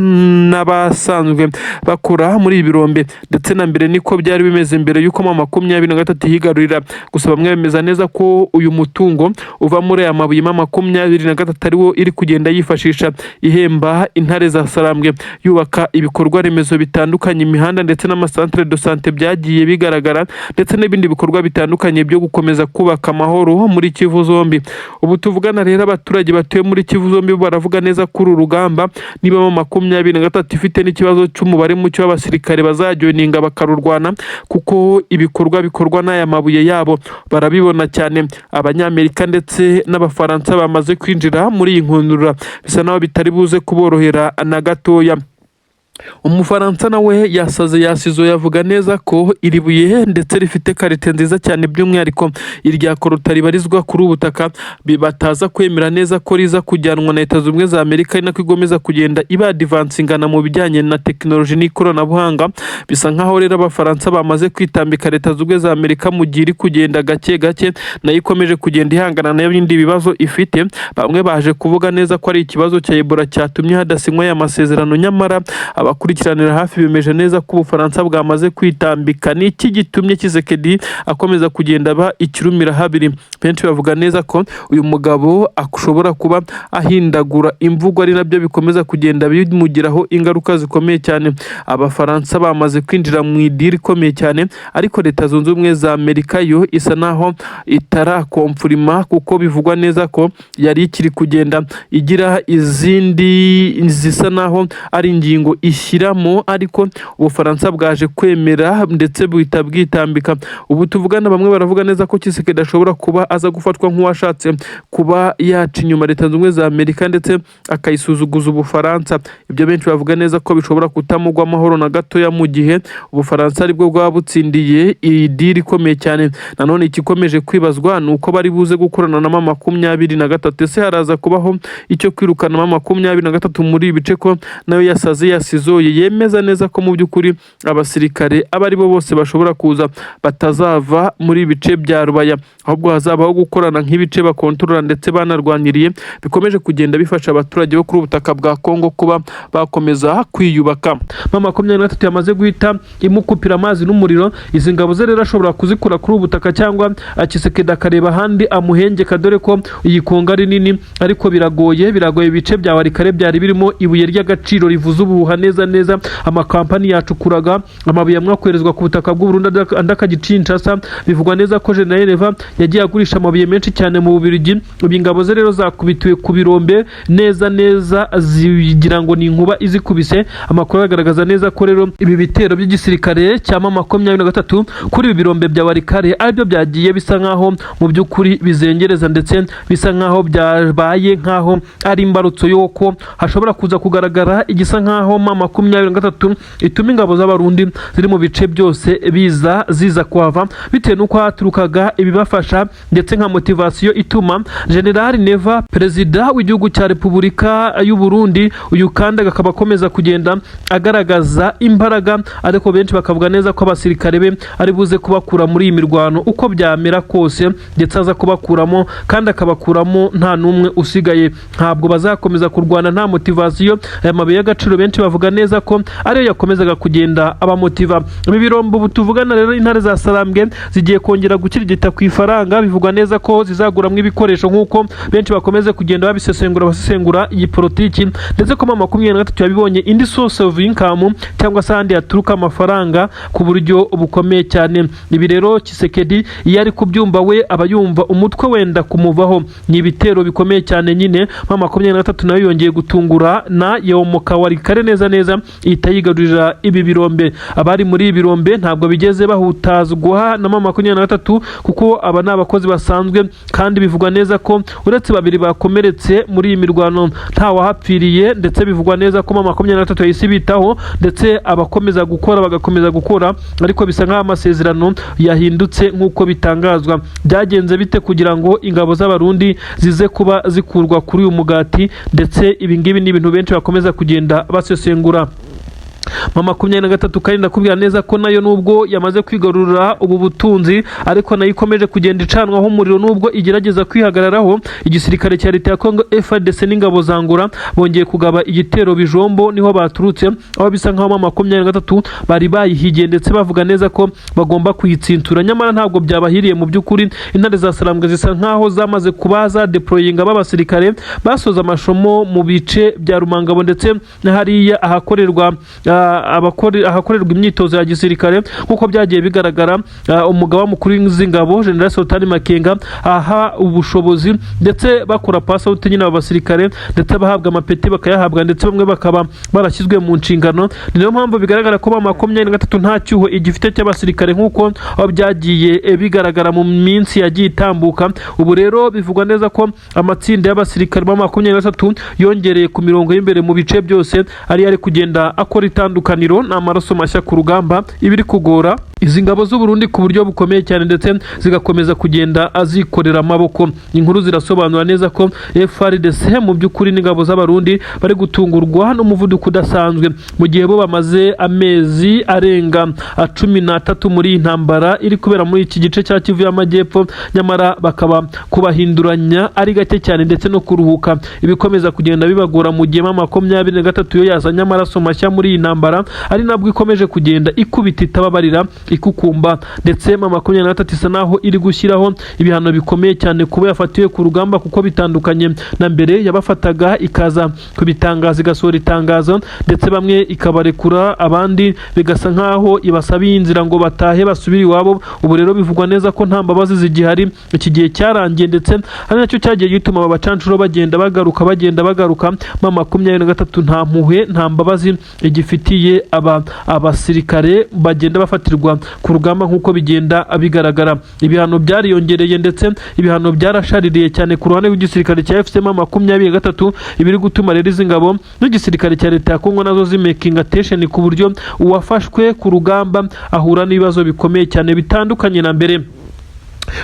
n'abasanzwe bakora muri ibi birombe, ndetse na mbere niko byari bimeze mbere y'uko M23 higarurira. Gusa bamwe bemeza neza ko uyu mutungo uva muri aya mabuye M23 ariwo iri kugenda yifashisha ihemba intare za Sarambwe, yubaka ibikorwa remezo bitandukanye, imihanda ndetse n'amasantere de sante byagiye bigaragara, ndetse n'ibindi bikorwa bitandukanye byo gukomeza kubaka amahoro muri Kivu zombi. Ubu tuvugana rero abaturage batuye muri Kivu zombi baravuga neza kuri urugamba niba M23 ifite n'ikibazo cy'umubare mucyo w'abasirikare bazajoininga bakarurwana, kuko ibikorwa bikorwa n'aya mabuye yabo barabibona cyane. Abanyamerika ndetse n'Abafaransa bamaze kwinjira muri iyi nkundura, bisa naho bitari buze kuborohera na gatoya. Umufaransa nawe yasaze yasizo yavuga neza ko iri buye ndetse rifite karite nziza cyane, by'umwihariko irya korota ribarizwa kuri ubutaka bataza kwemera neza ko riza kujyanwa na Leta z'Ubumwe za Amerika, ari nako igomeza kugenda iba advancingana mu bijyanye na tekinoloji n'ikoranabuhanga. Bisa nkaho rero Abafaransa bamaze kwitambika Leta z'Ubumwe za Amerika mu gihe iri kugenda gake gake nayo ikomeje kugenda ihangana nayo bindi bibazo ifite. Bamwe baje kuvuga neza ko ari ikibazo cya Ebola cyatumye hadasinywa aya masezerano, nyamara abakurikiranira hafi bemeje neza ko Ubufaransa bwamaze kwitambika. Ni iki gitumye Tshisekedi akomeza kugenda aba ikirumira habiri? Benshi bavuga neza ko uyu mugabo ashobora kuba ahindagura imvugo, ari nabyo bikomeza kugenda bimugiraho ingaruka zikomeye cyane. Abafaransa bamaze kwinjira mu idiri ikomeye cyane, ariko Leta Zunze Ubumwe za Amerika yo isa naho itarakomfurima, kuko bivugwa neza ko yari ikiri kugenda igira izindi zisa naho ari ingingo ishyiramo, ariko Ubufaransa bwaje kwemera ndetse buhita bwitambika. Ubu tuvugana bamwe baravuga neza ko Tshisekedi ashobora kuba aza gufatwa nk'uwashatse kuba yaca inyuma Leta Zunze Ubumwe za Amerika ndetse akayisuzuguza Ubufaransa. Ibyo benshi bavuga neza ko bishobora kutamugwa amahoro na gatoya mu gihe Ubufaransa aribwo bwaba butsindiye iyi diri ikomeye cyane. Nanone ikikomeje kwibazwa ni uko bari buze gukorana na M23. Ese haraza kubaho icyo kwirukana M23 muri ibice ko nayo yasaze yasizoye? Yemeza neza ko mu by'ukuri abasirikare abari bo bose bashobora kuza batazava muri ibice bya rubaya, ahubwo hazabaho gukorana nk'ibice bakontorora ndetse banarwaniriye, bikomeje kugenda bifasha abaturage bo kuri ubutaka bwa Kongo kuba bakomeza kwiyubaka. M23 yamaze guhita imukupira amazi n'umuriro. Izi ngabo ze rero ashobora kuzikura kuri ubutaka cyangwa Tshisekedi akareba ahandi amuhengeka, dore ko iyi Kongo ari nini, ariko biragoye ibice bya Warikare byari birimo ibuye ry'agaciro rivuze ubuhuha neza. Amakampani yacukuraga amabuye amwakoherezwa ku butaka bw'u Burundi andakagicinshasa. Bivugwa neza ko General Neva yagiye agurisha amabuye menshi cyane mu Bubiligi. Ingabo ze rero zakubitiwe ku birombe neza zigira ngo ni inkuba izikubise. Amakuru agaragaza neza ko rero ibi bitero by'igisirikare cya M23 kuri ibi birombe bya Warikare aribyo byagiye bisa nkaho mu by'ukuri bizengereza, ndetse bisa nkaho byabaye nkaho ari imbarutso y'uko hashobora kuza kugaragara igisa nkaho M23 ituma ingabo z'abarundi ziri mu bice byose ziza kuhava bitewe n'uko haturukaga ibibafasha ndetse nka motivasiyo ituma General Neva perezida w'igihugu cya Repubulika y'u Burundi uyu kandi akaba akomeza kugenda agaragaza imbaraga, ariko benshi bakavuga neza ko abasirikare be ari buze kubakura muri iyi mirwano uko byamera kose, ndetse aza kubakuramo kandi akabakuramo nta n'umwe usigaye. Ntabwo bazakomeza kurwana nta motivasiyo. Aya mabuye y'agaciro benshi bavuga neza ko ariyo yakomezaga kugenda abamotiva. Ibi birombo butuvugana rero intare za Sarambwe zigiye kongera gukirigita ku ifaranga, bivugwa neza ko zizaguramwe ibikoresho nk'uko benshi bakomeze kugenda basesengura iyi politiki, ndetse ko M23 yabibonye indi source of income cyangwa se ahandi yaturuka amafaranga ku buryo bukomeye cyane. Ibi rero Tshisekedi iyo ari kubyumva we aba yumva umutwe wenda kumuvaho. Ni ibitero bikomeye cyane nyine. M23 nayo yongeye gutungura na yomoka wari kare neza ihita yigarurira ibi birombe. Abari muri ibi birombe ntabwo bigeze bahutazwa na M23 kuko aba n'abakozi basanzwe, kandi bivugwa neza ko uretse babiri bakomeretse muri iyi mirwano nta wahapfiriye, ndetse bivugwa neza ko M23 yahise bitaho ndetse abakomeza gukora, ariko bisa nk'aho amasezerano yahindutse nk'uko bitangazwa. Byagenze bite kugira ngo ingabo z'abarundi zize kuba zikurwa kuri uyu mugati? Ndetse ibi ngibi ni ibintu benshi bakomeza kugenda basesengura. M23 kandi ndakubwira neza ko nayo nubwo yamaze kwigarurira ubu butunzi, ariko nayo ikomeje kugenda icanwaho umuriro nubwo igerageza kwihagararaho. Igisirikare cya leta ya Kongo FARDC n'ingabo za Angola bongeye kugaba igitero Bijombo, niho baturutse, aho bisa nkaho M23 bari bayihigiye ndetse bavuga neza ko bagomba kuyitsintura. Nyamara ntabwo byabahiriye mu by'ukuri. Intare za Sarambwe zisa nkaho zamaze kubaza deployinga b'abasirikare basoza amashomo mu bice bya Rumangabo ndetse na hariya ahakorerwa imyitozo ya gisirikare nk'uko byagiye bigaragara. Umugaba mukuru w'ingabo General Sultan Makenga aha ubushobozi ndetse bakora pass out nyine abasirikare, ndetse bahabwa amapeti bakayahabwa, ndetse bamwe bakaba barashyizwe mu nshingano. Niyo mpamvu bigaragara ko M23 nta cyuho igifite cy'abasirikare nk'uko byagiye bigaragara mu minsi yagiye itambuka. Ubu rero bivugwa neza ko amatsinda y'abasirikare M23 yongereye ku mirongo y'imbere mu bice byose, ari kugenda akora itandukaniro n'amaraso mashya ku rugamba ibiri kugora izi ngabo z'u Burundi ku buryo bukomeye cyane, ndetse zigakomeza kugenda azikorera amaboko. Inkuru zirasobanura neza ko FARDC mu by'ukuri n'ingabo z'abarundi bari gutungurwa n'umuvuduko udasanzwe, mu gihe bo bamaze amezi arenga 13 muri intambara iri kubera muri iki gice cya Kivu y'Amajyepfo, nyamara bakaba kubahinduranya ari gake cyane ndetse no kuruhuka ibikomeza kugenda bibagora, mu gihe M23 yo yazanye amaraso mashya muri iyi ntambara, ari nabwo ikomeje kugenda ikubita itababarira ikukumba. Ndetse M23 isa naho iri gushyiraho ibihano bikomeye cyane kuba yafatiwe ku rugamba, kuko bitandukanye na mbere yabafataga ikaza kubitangaza, igasohora itangazo, ndetse bamwe ikabarekura, abandi bigasa nkaho ibasabiye inzira ngo batahe basubire iwabo. Ubu rero bivugwa neza ko nta mbabazi zigihari, iki gihe cyarangiye, ndetse ari nacyo cyagiye gituma abacancuro bagenda bagaruka. M23 nta mpuhwe nta mbabazi igifitiye abasirikare bagenda bafatirwa ku rugamba nk'uko bigenda bigaragara. Ibihano byariyongereye ndetse ibihano byarashaririye cyane ku ruhande rw'igisirikare cya M23, ibiri gutuma rero izi ngabo n'igisirikare cya leta ya Kongo nazo zimaking attention ku buryo uwafashwe ku rugamba ahura n'ibibazo bikomeye cyane bitandukanye na mbere.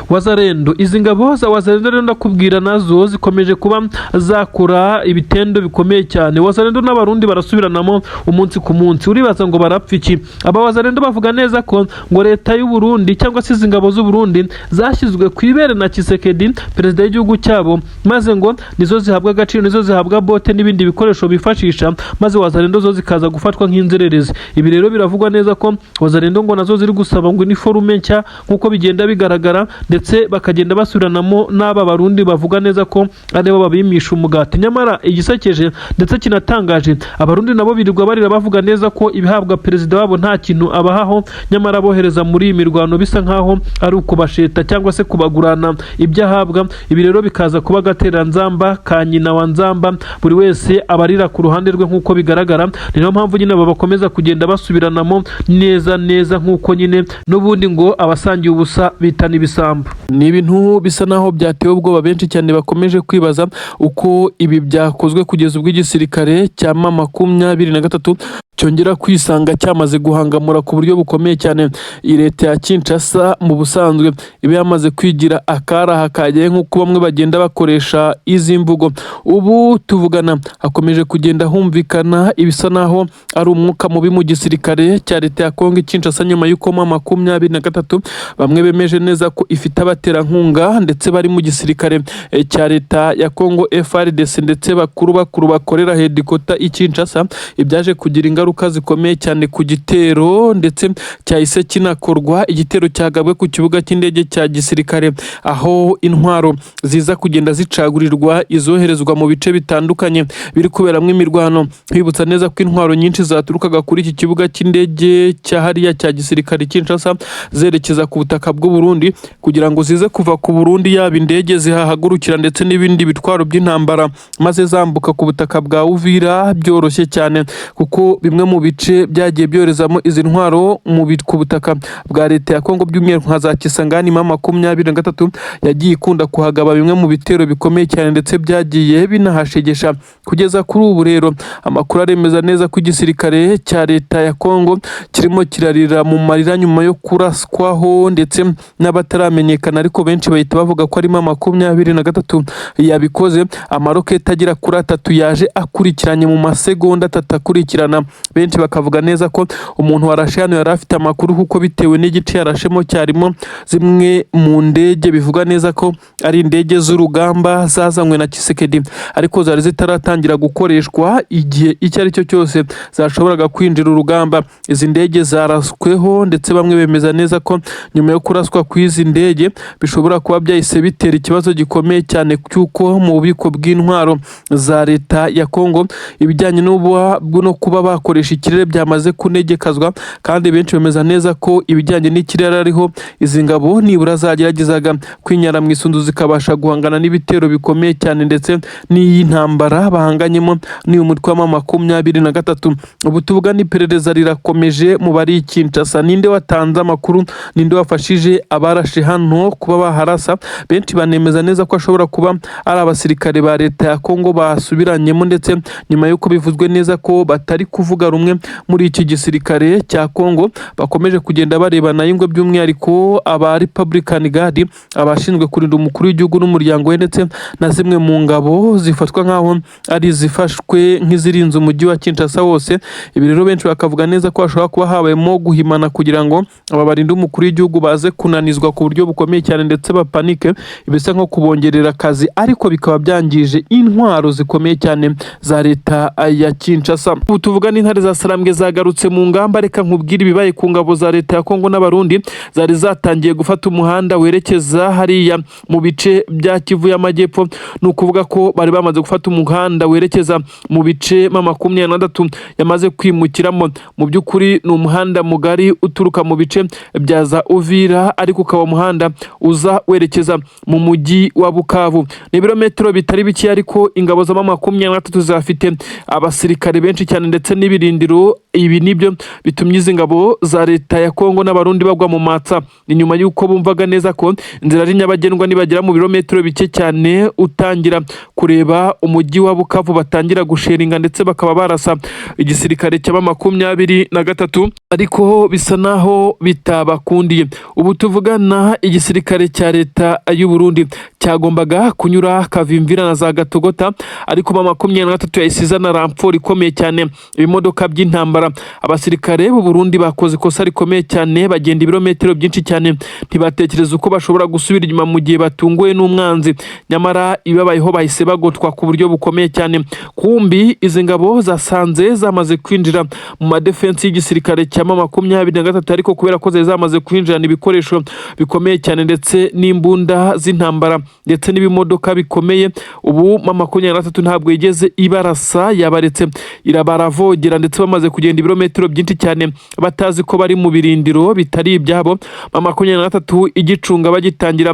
Wazalendo, izi ngabo za Wazalendo rero ndakubwira nazo zikomeje kuba zakora ibitendo bikomeye cyane. Wazalendo n'abarundi barasubiranamo umunsi ku munsi, uribaza ngo barapfa iki? Aba Wazalendo bavuga neza ko ngo leta y'u Burundi cyangwa se izi ngabo z'u Burundi zashyizwe ku ibere na Tshisekedi perezida w'igihugu cyabo, maze ngo nizo zihabwa agaciro, nizo zihabwa bote n'ibindi bikoresho bifashisha, maze Wazalendo zo zikaza gufatwa nk'inzererezi. Ibi rero biravugwa neza ko Wazalendo ngo nazo ziri gusaba ngo uniforme nshya nkuko bigenda bigaragara, ndetse bakagenda basubiranamo n'aba barundi bavuga neza ko aribo babimisha umugati. Nyamara igisekeje ndetse kinatangaje, abarundi nabo birirwa barira bavuga neza ko ibihabwa perezida wabo nta kintu abahaho, nyamara bohereza muri imirwano bisa nkaho ari ukubasheta cyangwa se kubagurana ibyo ahabwa. Ibi rero bikaza kuba gatera nzamba ka nyina wa nzamba, buri wese abarira ku ruhande rwe nkuko bigaragara. Niyo mpamvu nyine bakomeza kugenda basubiranamo neza nkuko nyine n'ubundi ngo abasangiye ubusa bitana ibisambo. Ni ibintu bisa naho byatewe ubwoba benshi cyane, bakomeje kwibaza uko ibi byakozwe kugeza ubwo igisirikare cya M23 cyongera kwisanga cyamaze guhangamura ku buryo bukomeye cyane. Iyi leta ya Kinshasa mu busanzwe iba yamaze kwigira akaraha kagiye nk'uko bamwe bagenda bakoresha izi mvugo. Ubu tuvugana hakomeje kugenda humvikana ibisa naho ari umwuka mubi mu gisirikare cya leta ya Kongo Kinshasa nyuma y'uko mu 23 bamwe bemeje neza ko ifite abaterankunga ndetse bari mu gisirikare cya leta ya Kongo FARDC ndetse bakuru bakorera headquarter i Kinshasa. Ibyaje kugira ingaruka zikomeye cyane ku gitero ndetse cyahise kinakorwa. Igitero cyagabwe ku kibuga cy'indege cya gisirikare aho intwaro ziza kugenda zicagurirwa izoherezwa mu bice bitandukanye biri kuberamo imirwano. Twibutsa neza ko intwaro nyinshi zaturukaga kuri iki kibuga cy'indege cya hariya cya gisirikare Kinshasa zerekeza ku butaka bw'u Burundi kugira ngo zize kuva ku Burundi yaba indege zihahagurukira ndetse n'ibindi bitwaro by'intambara maze zambuka ku butaka bwa Uvira byoroshye cyane, kuko bimwe mu bice byagiye byorezamo izi ntwaro ku butaka bwa leta ya Kongo by'umwihariko nka za Kisangani 23 yagiye ikunda kuhagaba bimwe mu bitero bikomeye cyane ndetse byagiye binahashegesha. Kugeza kuri ubu rero amakuru aremeza neza ko igisirikare cya leta ya Kongo kirimo kirarira mu marira nyuma yo kuraswaho ndetse n'abataramenyekana, ariko benshi bahita bavuga ko ari 23 yabikoze. Amaroketi agira kuri 3 yaje akurikiranye mu masegonda 3 akurikirana. Benshi bakavuga neza ko umuntu warashe hano yari afite amakuru kuko bitewe n'igice yarashemo cyarimo zimwe mu ndege bivuga neza ko ari indege z'urugamba zazanywe na Tshisekedi, ariko zari zitaratangira gukoreshwa igihe icyo ari cyo cyose zashoboraga kwinjira urugamba. Izi ndege zarasweho ndetse bamwe bemeza neza ko nyuma yo kuraswa kw'izi ndege bishobora kuba byahise bitera ikibazo gikomeye cyane cy'uko mu bubiko bw'intwaro za leta ya Kongo ibijyanye no kuba bakoresha ikirere byamaze kunegekazwa, kandi benshi bemeza neza ko ibijyanye n'ikirere ariho izi ngabo nibura zageragezaga kwinyara mu isunzu zikabasha guhangana n'ibitero bikomeye cyane ndetse n'iyi ntambara bahanganyemo ni umutwe wa 23. Ubu tuvuga n'iperereza rirakomeje mu bari Kinshasa. Ninde watanze amakuru, ninde wafashije abarashe hano kuba baharasa? Benshi banemeza neza ko ashobora kuba ari abasirikare ba leta ya Kongo basubiranyemo, ndetse nyuma y'uko bivuzwe neza ko batari kuvuga rumwe muri iki gisirikare cya Kongo bakomeje kugenda barebana y'ingwe, by'umwihariko aba Republican Guard abashinzwe kurinda umukuru w'igihugu n'umuryango we ndetse na zimwe mu ngabo zifatwa nkaho ari zifashwe nk'izirinze umujyi wa Kinshasa wose. Ibi rero benshi bakavuga neza ko hashobora kuba habayemo guhimana kugira ngo aba barinda umukuru w'igihugu baze kunanizwa ku buryo bukomeye cyane ndetse bapanike, ibisa nko kubongerera akazi, ariko bikaba byangije intwaro zikomeye cyane za leta ya Kinshasa. Ubu tuvuga n'intare za Sarambwe zagarutse mu ngamba. Reka nkubwire ibibaye ku ngabo za leta ya Kongo n'abarundi zari zatangiye gufata umuhanda werekeza hariya mu bice bya Kivu y'Amajyepfo. Ni ukuvuga ko bari bamaze gufata umuhanda werekeza mu bice 23 yamaze kwimukiramo. Mu by'ukuri ni umuhanda mugari uturuka mu bice bya za Uvira, ariko ukaba umuhanda uza werekeza mu mujyi wa Bukavu. Ni ibirometero bitari bike, ariko ingabo za 23 zafite abasirikare benshi cyane ndetse n'ibirindiro. Ibi nibyo bitumye izi ngabo za leta ya Kongo n'abarundi bagwa mu matsa. Ni nyuma y'uko bumvaga neza ko inzira ari nyabagendwa nibagera mu birometero bike cyane utangira kureba umujyi wa Bukavu batangira gusheringa ndetse bakaba barasa igisirikare cya 23, ariko bisa naho bitabakundiye. Ubu tuvugana igisirikare cya leta y'u Burundi cyagombaga kunyura Kavimvira na za Gatogota, ariko 23 yahisiza na ramfort ikomeye cyane ibimodoka by'intambara. Abasirikare b'u Burundi bakoze ikosa rikomeye cyane, bagenda ibirometero byinshi cyane, ntibatekereza uko bashobora gusubira inyuma mu gihe batunguwe n'umwanzi. Nyamara ibabayeho bahise bagotwa ku buryo bukomeye cyane. Kumbi izi ngabo zasanze zamaze kwinjira mu madefense y'igisirikare cya 23, ariko kubera ko zamaze kwinjirana ibikoresho bikomeye cyane ndetse n'imbunda z'intambara ndetse n'ibimodoka bikomeye, ubu 23 ntabwo yigeze ibarasa, yabaretse irabaravogera ndetse bamaze kugenda ibirometero byinshi cyane batazi ko bari mu birindiro bitari ibyabo. 23 igicunga bagitangira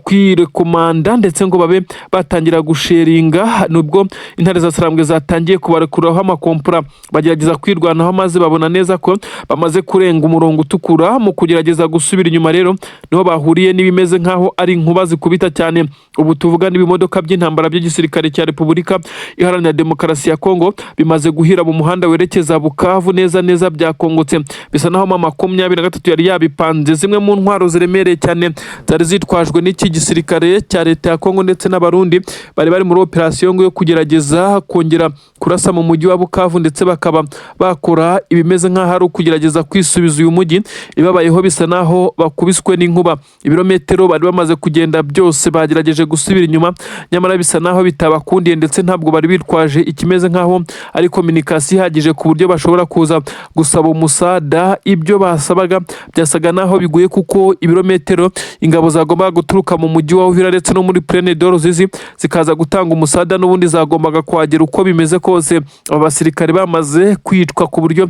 kwirekomanda ndetse ngo babe batangira gusheringa, nubwo intare za Sarambwe zatangiye kubarekuraho amakompura bagerageza kwirwanaho, maze babona neza ko bamaze kurenga umurongo utukura. Mu kugerageza gusubira inyuma rero niho bahuriye n'ibimeze nkaho ari inkuba zikubita cyane. Ubu tuvuga n'ibimodoka by'intambara by'igisirikare cya Repubulika Iharanira Demokarasi ya Kongo bimaze guhira mu muhanda werekeza zerekeza Bukavu neza neza byakongotse, bisa naho M23 yari yabipanze. Zimwe mu ntwaro ziremereye cyane zari zitwajwe n'iki gisirikare cya leta ya Kongo ndetse n'abarundi bari muri operation yo kugerageza kongera kurasa mu mujyi wa Bukavu, ndetse bakaba bakora ibimeze nk'aho ari ukugerageza kwisubiza uyu mujyi. Ibabayeho bisa naho bakubiswe n'inkuba. Ibirometero bari bamaze kugenda byose bagerageje gusubira inyuma, nyamara bisa naho bitabakundiye, ndetse ntabwo bari bitwaje ikimeze nk'aho ari communication ihagije ku buryo bashobora kuza gusaba umusada. Ibyo basabaga byasaga naho biguye, kuko ibirometero ingabo zagombaga guturuka mu mujyi wa Uvira ndetse no muri Plaine de Ruzizi zikaza gutanga umusada, n'ubundi zagombaga kuhagera uko bimeze kose. Aba basirikare bamaze kwicwa ku buryo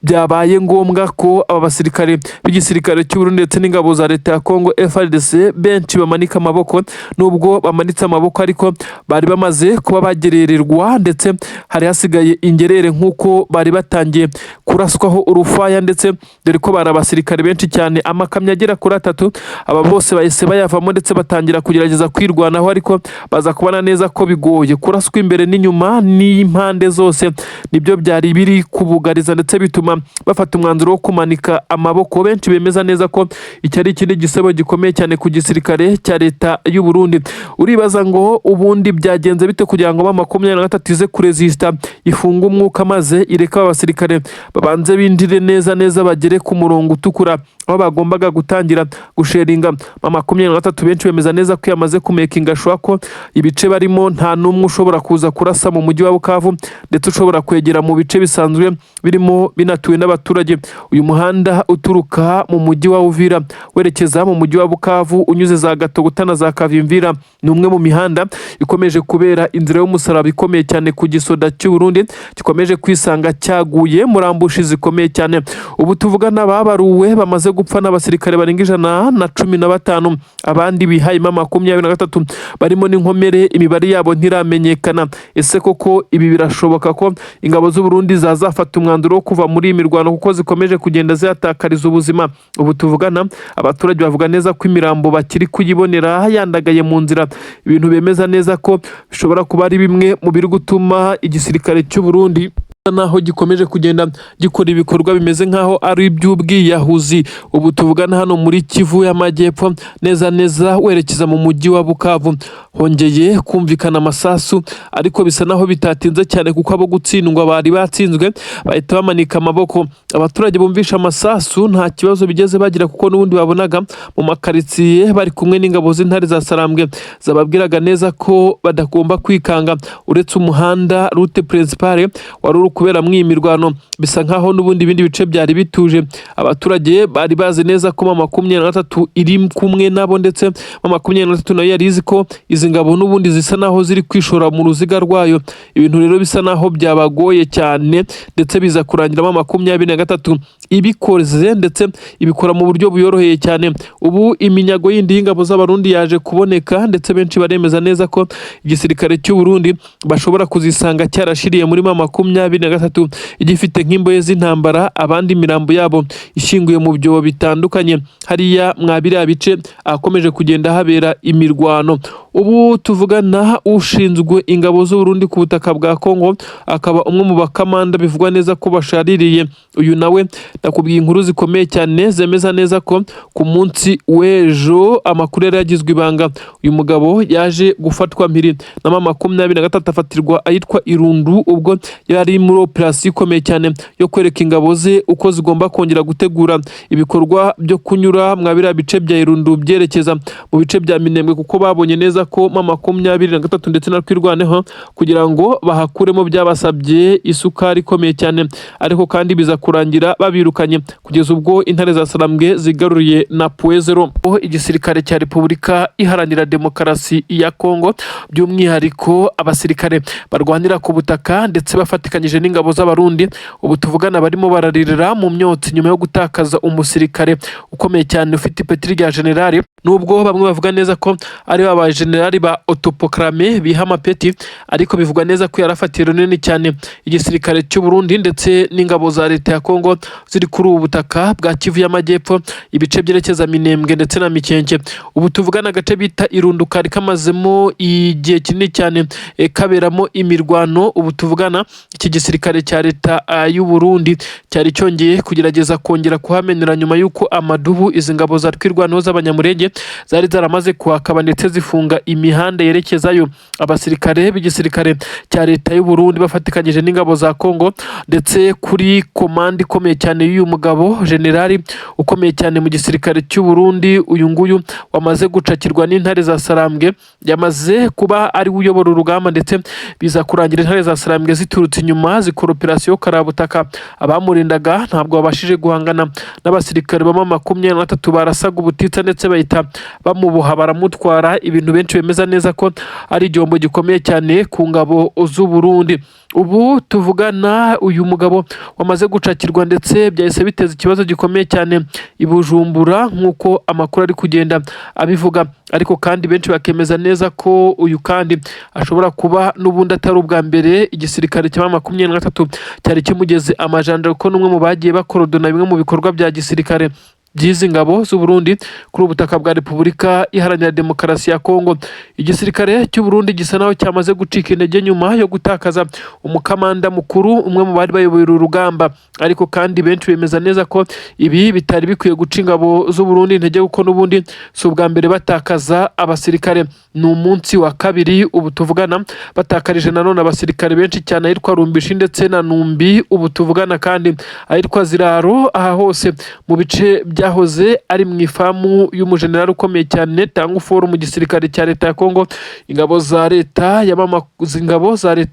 byabaye ngombwa ko aba basirikare b'igisirikare cy'u Burundi ndetse n'ingabo za leta ya Kongo FARDC benshi bamanika amaboko. Nubwo bamanitse amaboko ariko bari bamaze kuba bagerererwa, ndetse hari hasigaye ingerere nk'uko bari batangiye kuraswaho urufaya, ndetse dore ko bari abasirikare benshi cyane, amakamyo agera kuri 3. Aba bose bahise bayavamo ndetse batangira kugerageza kwirwanaho, ariko baza kubona neza ko bigoye. Kuraswa imbere n'inyuma n'impande zose nibyo byari biri kubugariza, ndetse bituma bafata umwanzuro wo kumanika amaboko. Benshi bemeza neza ko iki ari ikindi gisebo gikomeye cyane ku gisirikare cya leta y'u Burundi. Uribaza ngo ubundi byagenze bite kugira ngo M23 ize kuresista, ifunga umwuka maze ireka abasirikare babanze bindire neza neza bagere ku murongo utukura aho bagombaga gutangira gusheringa. M23 benshi bemeza neza ko yamaze kumekinga shwa ko ibice barimo nta numwe ushobora kuza kurasa mu mujyi wa Bukavu, ndetse ushobora kwegera mu bice bisanzwe birimo binatuwe n'abaturage. Uyu muhanda uturuka mu mujyi wa Uvira werekeza mu mujyi wa Bukavu unyuze za Gatogota na za Kavimvira ni umwe mu mihanda ikomeje kubera inzira y'umusaraba ikomeye cyane ku gisoda cy'u Burundi, gikomeje kwisanga cyaguye muri ambushi zikomeye cyane. Ubu tuvugana babaruwe bamaze gupfa n'abasirikare barenga 115, abandi bihaye M23 barimo n'inkomere, imibare yabo ntiramenyekana. Ese koko ibi birashoboka ko ingabo z'u Burundi zazafata umwanzuro wo kuva muri imirwano, kuko zikomeje kugenda zihatakariza ubuzima? Ubu tuvugana abaturage bavuga neza ko imirambo bakiri kuyibonera yandagaye mu nzira, ibintu bemeza neza ko bishobora kuba ari bimwe mu biri gutuma igisirikare cy'u Burundi naho gikomeje kugenda gikora ibikorwa bimeze nkaho ari iby'ubwiyahuzi. Ubu tuvugana hano muri Kivu y'Amajyepfo neza neza werekeza mu mujyi wa Bukavu, hongeye kumvikana amasasu, ariko bisa naho bitatinze cyane, kuko abo gutsindwa bari batsinzwe bahita bamanika amaboko. Abaturage bumvisha amasasu nta kibazo bigeze bagira, kuko n'ubundi babonaga mu makaritsiye bari kumwe n'ingabo z'intare za Sarambwe zababwiraga neza ko badagomba kwikanga, uretse umuhanda route principale wari kubera mwimirwano. Bisa nkaho n'ubundi ibindi bice byari bituje. Abaturage bari bazi neza ko M23 iri kumwe nabo, ndetse M23 nayo yari izi ko izi ngabo n'ubundi zisa naho ziri kwishora mu ruziga rwayo. Ibintu rero bisa naho byabagoye cyane, ndetse biza kurangira M23 ibikoze, ndetse ibikora mu buryo buyoroheye cyane. Ubu iminyago yindi y'ingabo z'abarundi yaje kuboneka, ndetse benshi baremeza neza ko igisirikare cy'u Burundi bashobora kuzisanga cyarashiriye muri M23 igifite nk'imboye z'intambara, abandi imirambo yabo ishinguye mu byobo bitandukanye hariya mwabiriya bice akomeje kugenda habera imirwano. Ubu tuvugana ushinzwe ingabo z'u Burundi ku butaka bwa Kongo, akaba umwe mu bakamanda bivugwa neza ko bashaririye. Uyu nawe nakubwiye inkuru zikomeye cyane zemeza neza ko ku munsi w'ejo amakuru yari yagizwe ibanga. Uyu mugabo yaje gufatwa mpiri na M23 afatirwa ahitwa Irundu, ubwo yari muri operasiyo ikomeye cyane yo kwereka ingabo ze uko zigomba kongera gutegura ibikorwa byo kunyura mwabiriya bice bya Irundu byerekeza mu bice bya Minembwe, kuko babonye neza ko M23 ndetse na Twirwaneho kugira ngo bahakuremo byabasabye isukari ikomeye cyane, ariko kandi biza kurangira babirukanye kugeza ubwo intare za Sarambwe zigaruriye na Puezero. Igisirikare cya Repubulika Iharanira Demokarasi ya Kongo, by'umwihariko abasirikare barwanira ku butaka ndetse bafatikanyije n'ingabo z'abarundi, ubu tuvugana barimo bararirira mu myotsi nyuma yo gutakaza umusirikare ukomeye cyane ufite ipeti rya generali nubwo bamwe bavuga neza ko ari ba generali ba autoproclamé biha amapeti, ariko bivugwa neza ko yarafatiye runini cyane igisirikare cy'u Burundi ndetse n'ingabo za leta ya Kongo ziri kuri ubu butaka bwa Kivu y'Amajyepfo, ibice byerekeza Minembwe ndetse na Mikenke. Ubu tuvugana agace bita Irunduka kamazemo igihe kinini cyane kaberamo imirwano. Ubu tuvugana iki gisirikare cya leta y'u Burundi cyari cyongeye kugerageza kongera kuhamenera nyuma y'uko amadubu izi ngabo za twirwanaho z'abanyamurenge zari zaramaze kuhakaba ndetse zifunga imihanda yerekezayo. Abasirikare b'igisirikare cya leta y'u Burundi bafatikanyije n'ingabo za Kongo ndetse kuri komande ikomeye cyane y'uyu mugabo generali ukomeye cyane mu gisirikare cy'u Burundi, uyu nguyu wamaze gucakirwa n'intare za Sarambwe, yamaze kuba ari uyobora urugamba ndetse biza kurangira intare za Sarambwe ziturutse inyuma zikora operasiyo karabutaka. Abamurindaga ntabwo babashije guhangana n'abasirikare bama 23 barasaga ubutitsa ndetse bahita bamuboha baramutwara, ibintu benshi bemeza neza ko ari igihombo gikomeye cyane ku ngabo z'u Burundi. Ubu tuvugana uyu mugabo wamaze gucakirwa ndetse byahise biteza ikibazo gikomeye cyane i Bujumbura nk'uko amakuru ari kugenda abivuga, ariko kandi benshi bakemeza neza ko uyu kandi ashobora kuba n'ubundi atari ubwa mbere igisirikare cya 23 cyari kimugeze amajanja, kuko n'umwe mu bagiye bakorodona bimwe mu bikorwa bya gisirikare by'izi ngabo z'u Burundi kuri ubutaka bwa Repubulika Iharanira Demokarasi ya Kongo. Igisirikare cy'u Burundi gisa naho cyamaze gucika intege nyuma yo gutakaza umukamanda mukuru, umwe mu bari bayoboye uru rugamba, ariko kandi benshi bemeza neza ko ibi bitari bikwiye guca ingabo z'u Burundi intege, kuko n'ubundi si ubwa mbere batakaza abasirikare. Ni umunsi wa kabiri ubu tuvugana batakarije nanone abasirikare benshi cyane ahitwa Rumbishi ndetse na Numbi. Ubu tuvugana kandi ahitwa Ziraro, aha hose mu bice byahoze ari mu ifamu y'umujenerali ukomeye cyane Tangu Foru mu gisirikare cya leta ya Kongo. Ingabo za leta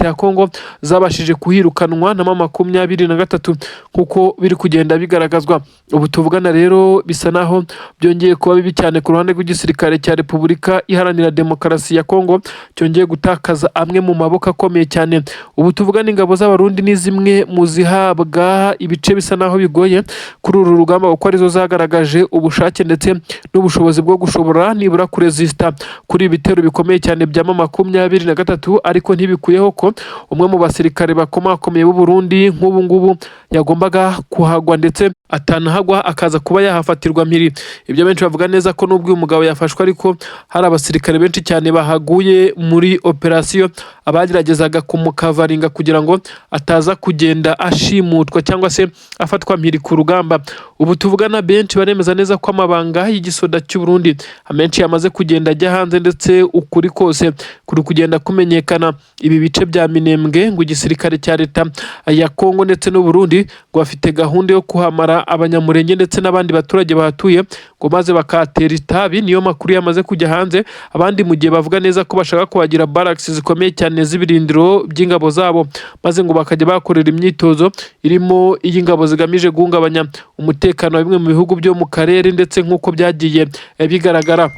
ya Kongo zabashije kuhirukanwa na 23 kuko biri kugenda bigaragazwa. Ubu tuvugana rero bisa naho byongeye kuba bibi cyane ku ruhande rw'igisirikare cya Repubulika Iharanira Demokarasi ya Kongo, cyongeye gutakaza amwe mu maboko akomeye cyane. Ubu tuvugana ingabo z'abarundi ni zimwe mu zihabwa ibice bisa naho bigoye kuri uru rugamba, kuko arizo zagaragaje ubushake ndetse n'ubushobozi bwo gushobora nibura kurezista kuri ibitero bikomeye cyane bya 23, ariko ntibikuyeho ko umwe mu basirikare bakomakomeye b'u Burundi nk'ubu ngubu yagombaga kuhagwa ndetse atanahagwa akaza kuba yahafatirwa mpiri. Ibyo benshi bavuga neza ko nubwo uyu mugabo yafashwe, ariko hari abasirikare benshi cyane bahaguye muri operasiyo abageragezaga kumukavaringa kugira ngo ataza kugenda ashimutwa cyangwa se afatwa mpiri ku rugamba. Ubu tuvugana benshi baremeza neza ko amabanga y'igisoda cy'u Burundi amenshi yamaze kugenda ajya hanze ndetse ukuri kose kuri kugenda kumenyekana. Ibi bice bya Minembwe ngo igisirikare cya leta ya Kongo ndetse n'u Burundi ngo bafite gahunda yo kuhamara abanyamurenge ndetse n'abandi baturage bahatuye ngo maze bakatera itabi. Niyo makuru yamaze kujya hanze, abandi mu gihe bavuga neza ko bashaka kuhagira barracks zikomeye cyane z'ibirindiro by'ingabo zabo, maze ngo bakajya bakorera imyitozo irimo iy'ingabo zigamije guhungabanya umutekano wa bimwe mu bihugu byo mu karere ndetse nk'uko byagiye bigaragara.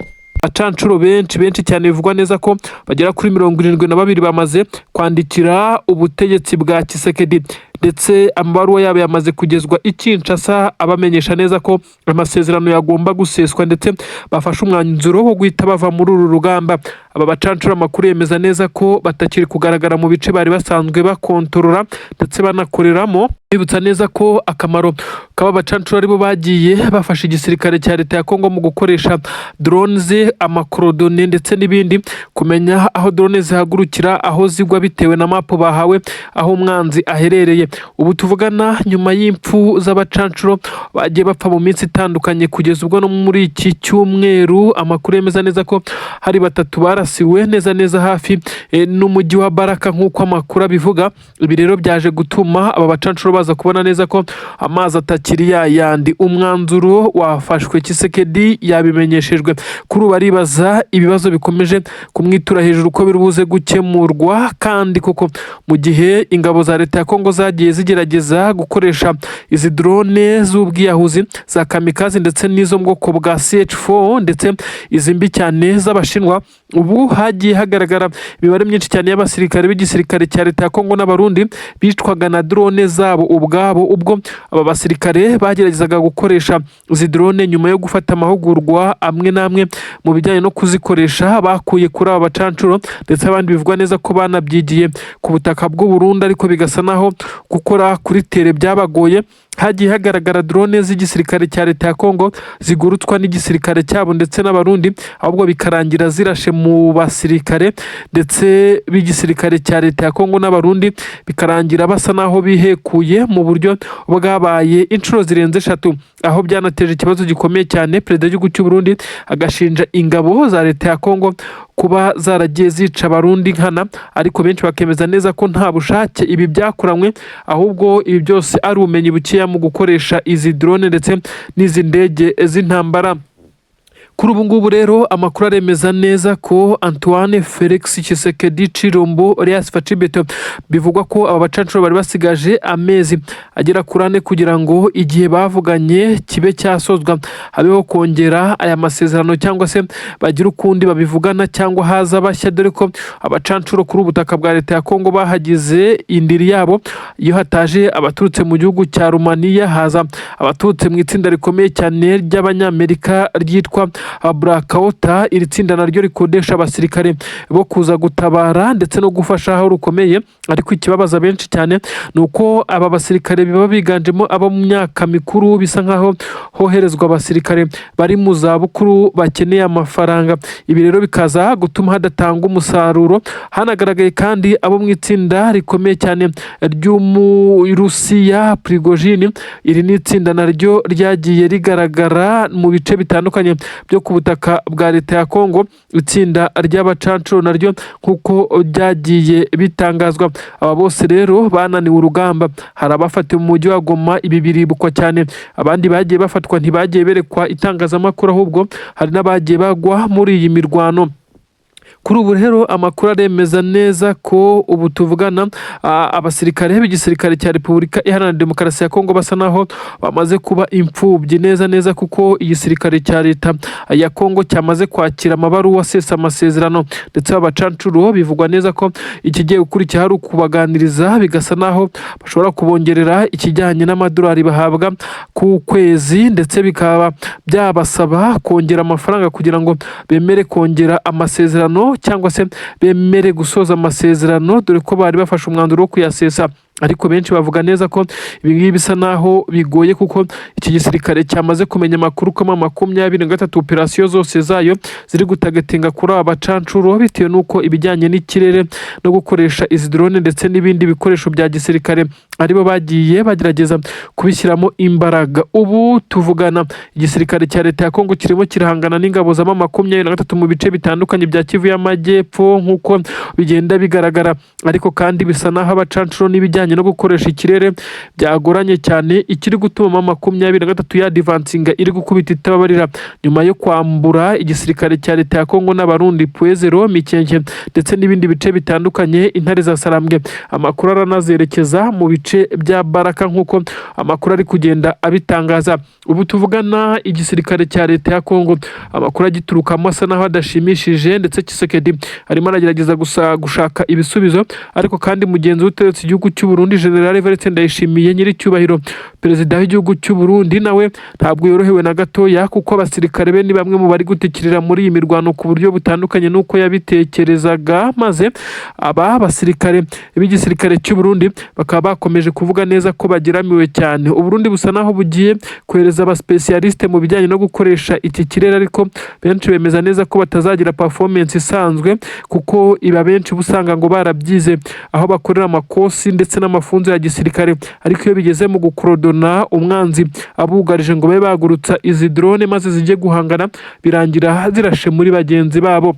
Abacancuro benshi cyane bivugwa neza ko bagera kuri 72 bamaze kwandikira ubutegetsi bwa Tshisekedi ndetse amabaruwa yabo yamaze kugezwa i Kinshasa abamenyesha neza ko amasezerano yagomba guseswa ndetse bafashe umwanzuro wo guhita bava muri uru rugamba. Aba bacancura amakuru yemeza neza ko batakiri kugaragara mu bice bari basanzwe bakontorora ndetse banakoreramo. Bibutsa neza ko akamaro k'aba bacancura aribo bagiye bafasha igisirikare cya leta ya Kongo mu gukoresha drones, amakorodone ndetse n'ibindi, kumenya aho drone zihagurukira, aho zigwa bitewe na mapo bahawe aho umwanzi aherereye. Ubu tuvugana nyuma y'impfu z'abacancuro bagiye bapfa mu minsi itandukanye kugeza ubwo no muri iki cyumweru amakuru yemeza neza ko hari 3 barasiwe neza hafi n'umujyi wa Baraka nk'uko amakuru abivuga. Ibi rero byaje gutuma aba bacancuro baza kubona neza ko amazi atakiri yandi. Umwanzuro wafashwe, Tshisekedi yabimenyeshejwe. Kuri baribaza ibibazo bikomeje kumwitura hejuru ko birubuze gukemurwa, kandi koko mu gihe ingabo za leta ya Kongo zagiye zagiye zigerageza gukoresha izi drone z'ubwiyahuzi za kamikazi ndetse n'izo mu bwoko bwa CH4 ndetse izi mbi cyane z'Abashinwa. Ubu hagiye hagaragara imibare myinshi cyane y'abasirikare b'igisirikare cya leta ya Kongo n'Abarundi bicwaga na drone zabo ubwabo, ubwo aba basirikare bageragezaga gukoresha izi drone nyuma yo gufata amahugurwa amwe n'amwe mu bijyanye no kuzikoresha bakuye kuri aba bacancuro, ndetse abandi bivugwa neza ko banabyigiye ku butaka bw'u Burundi, ariko bigasa naho gukora kuri tere byabagoye. Hagiye hagaragara drone z'igisirikare cya leta ya Kongo zigurutswa n'igisirikare cyabo ndetse n'Abarundi, ahubwo bikarangira zirashe mu basirikare ndetse b'igisirikare cya leta ya Kongo n'Abarundi, bikarangira basa naho bihekuye mu buryo bwabaye inshuro zirenze 3, aho byanateje ikibazo gikomeye cyane. Perezida w'igihugu cy'u Burundi agashinja ingabo za leta ya Kongo kuba zaragiye zica Abarundi nkana, ariko benshi bakemeza neza ko nta bushake ibi byakoranywe, ahubwo ibi byose ari ubumenyi bukeya mu gukoresha izi drone ndetse n'izi ndege z'intambara. Kuri ubu ngubu rero amakuru aremeza neza ko Antoine Felix Tshisekedi Chilombo Elias Facibeto bivugwa ko aba bacancuro bari basigaje amezi agera kuri 4 kugira ngo igihe bavuganye kibe cyasozwa, habeho kongera aya masezerano cyangwa se bagira ukundi babivugana cyangwa haza bashya, dore ko abacancuro kuri ubutaka bwa leta ya Kongo bahagize indiri yabo. Iyo hataje abaturutse mu gihugu cya Romania, haza abaturutse mu itsinda rikomeye cyane ry'Abanyamerika ryitwa Blackout. Iri tsinda naryo rikodesha abasirikare bo kuza gutabara ndetse no gufasha aho rukomeye, ariko ikibabaza benshi cyane nuko aba basirikare biba biganjemo abo mu myaka mikuru, bisa nkaho hoherezwa abasirikare bari mu za bukuru bakeneye amafaranga. Ibi rero bikaza gutuma hadatanga umusaruro. Hanagaragaye kandi abo mu itsinda rikomeye cyane ry'Umurusiya Prigozhin. Iri ni itsinda naryo ryagiye rigaragara mu bice bitandukanye byo ku butaka bwa leta ya Kongo. Itsinda ry'abacancuro naryo nkuko byagiye bitangazwa. Aba bose rero bananiwe urugamba. Hari abafatiwe mu mujyi wa Goma, ibi biribukwa cyane. Abandi bagiye bafatwa ntibagiye berekwa itangazamakuru, ahubwo hari n'abagiye bagwa muri iyi mirwano. Kuri ubu rero amakuru aremeza neza ko ubu tuvugana abasirikare b'igisirikare cya Repubulika Iharanira Demokarasi ya Kongo basa naho bamaze kuba imfubyi neza, kuko igisirikare cya leta ya Kongo cyamaze kwakira amabaruwa asesa amasezerano, ndetse abacancuro bivugwa neza ko ikigiye gukurikira hari ukubaganiriza, bigasa naho bashobora kubongerera ikijyanye n'amadolari bahabwa ku kwezi, ndetse bikaba byabasaba kongera amafaranga kugira ngo bemere kongera amasezerano cyangwa se bemere gusoza amasezerano, dore ko bari bafashe umwanzuro wo kuyasesa. Ariko benshi bavuga neza ko ibi ngibi bisa naho bigoye, kuko iki gisirikare cyamaze kumenya amakuru ko 23 operasiyo zose zayo ziri gutagatinga kuri aba bacancuro, bitewe n'uko ibijyanye n'ikirere no gukoresha izi drone ndetse n'ibindi bikoresho bya gisirikare aribo bagiye bagerageza kubishyiramo imbaraga. Ubu tuvugana igisirikare cya leta ya Kongo kirimo kirahangana n'ingabo za 23 mu bice bitandukanye bya Kivu y'Amajyepfo nkuko bigenda bigaragara, ariko kandi bisa naho abacancuro n'ibijyanye no gukoresha ikirere byagoranye cyane. Ikiri gutuma 23 ya advancinga iri gukubita itababarira nyuma yo kwambura igisirikare cya leta ya Kongo n'Abarundi Puezero, Mikenke ndetse n'ibindi bice bitandukanye. Intare za Sarambwe amakuru aranazerekeza mu bice bya Baraka nkuko amakuru ari kugenda abitangaza. Ubu tuvugana igisirikare cya leta ya Kongo amakuru agiturukamo asa naho adashimishije, ndetse Tshisekedi arimo aragerageza gushaka ibisubizo, ariko kandi mugenzi w'ubutegetsi igihugu cy'u Burundi General Evariste Ndayishimiye nyiri cyubahiro perezida w'igihugu cy'u Burundi nawe ntabwo yorohewe na gatoya, kuko abasirikare be ni bamwe mu bari gutikirira muri iyi mirwano ku buryo butandukanye nuko yabitekerezaga, maze aba basirikare b'igisirikare cy'u Burundi bakaba bakomeje kuvuga neza ko bagiramiwe cyane. U Burundi busa naho bugiye kohereza aba specialiste mu bijyanye no gukoresha iki kirere, ariko benshi bemeza neza ko batazagira performance isanzwe, kuko iba benshi busanga ngo barabyize aho bakorera amakosi ndetse n'amafunzo ya gisirikare, ariko iyo bigeze mu gukorodona umwanzi abugarije ngo babe bagurutsa izi drone maze zijye guhangana, birangira zirashe muri bagenzi babo.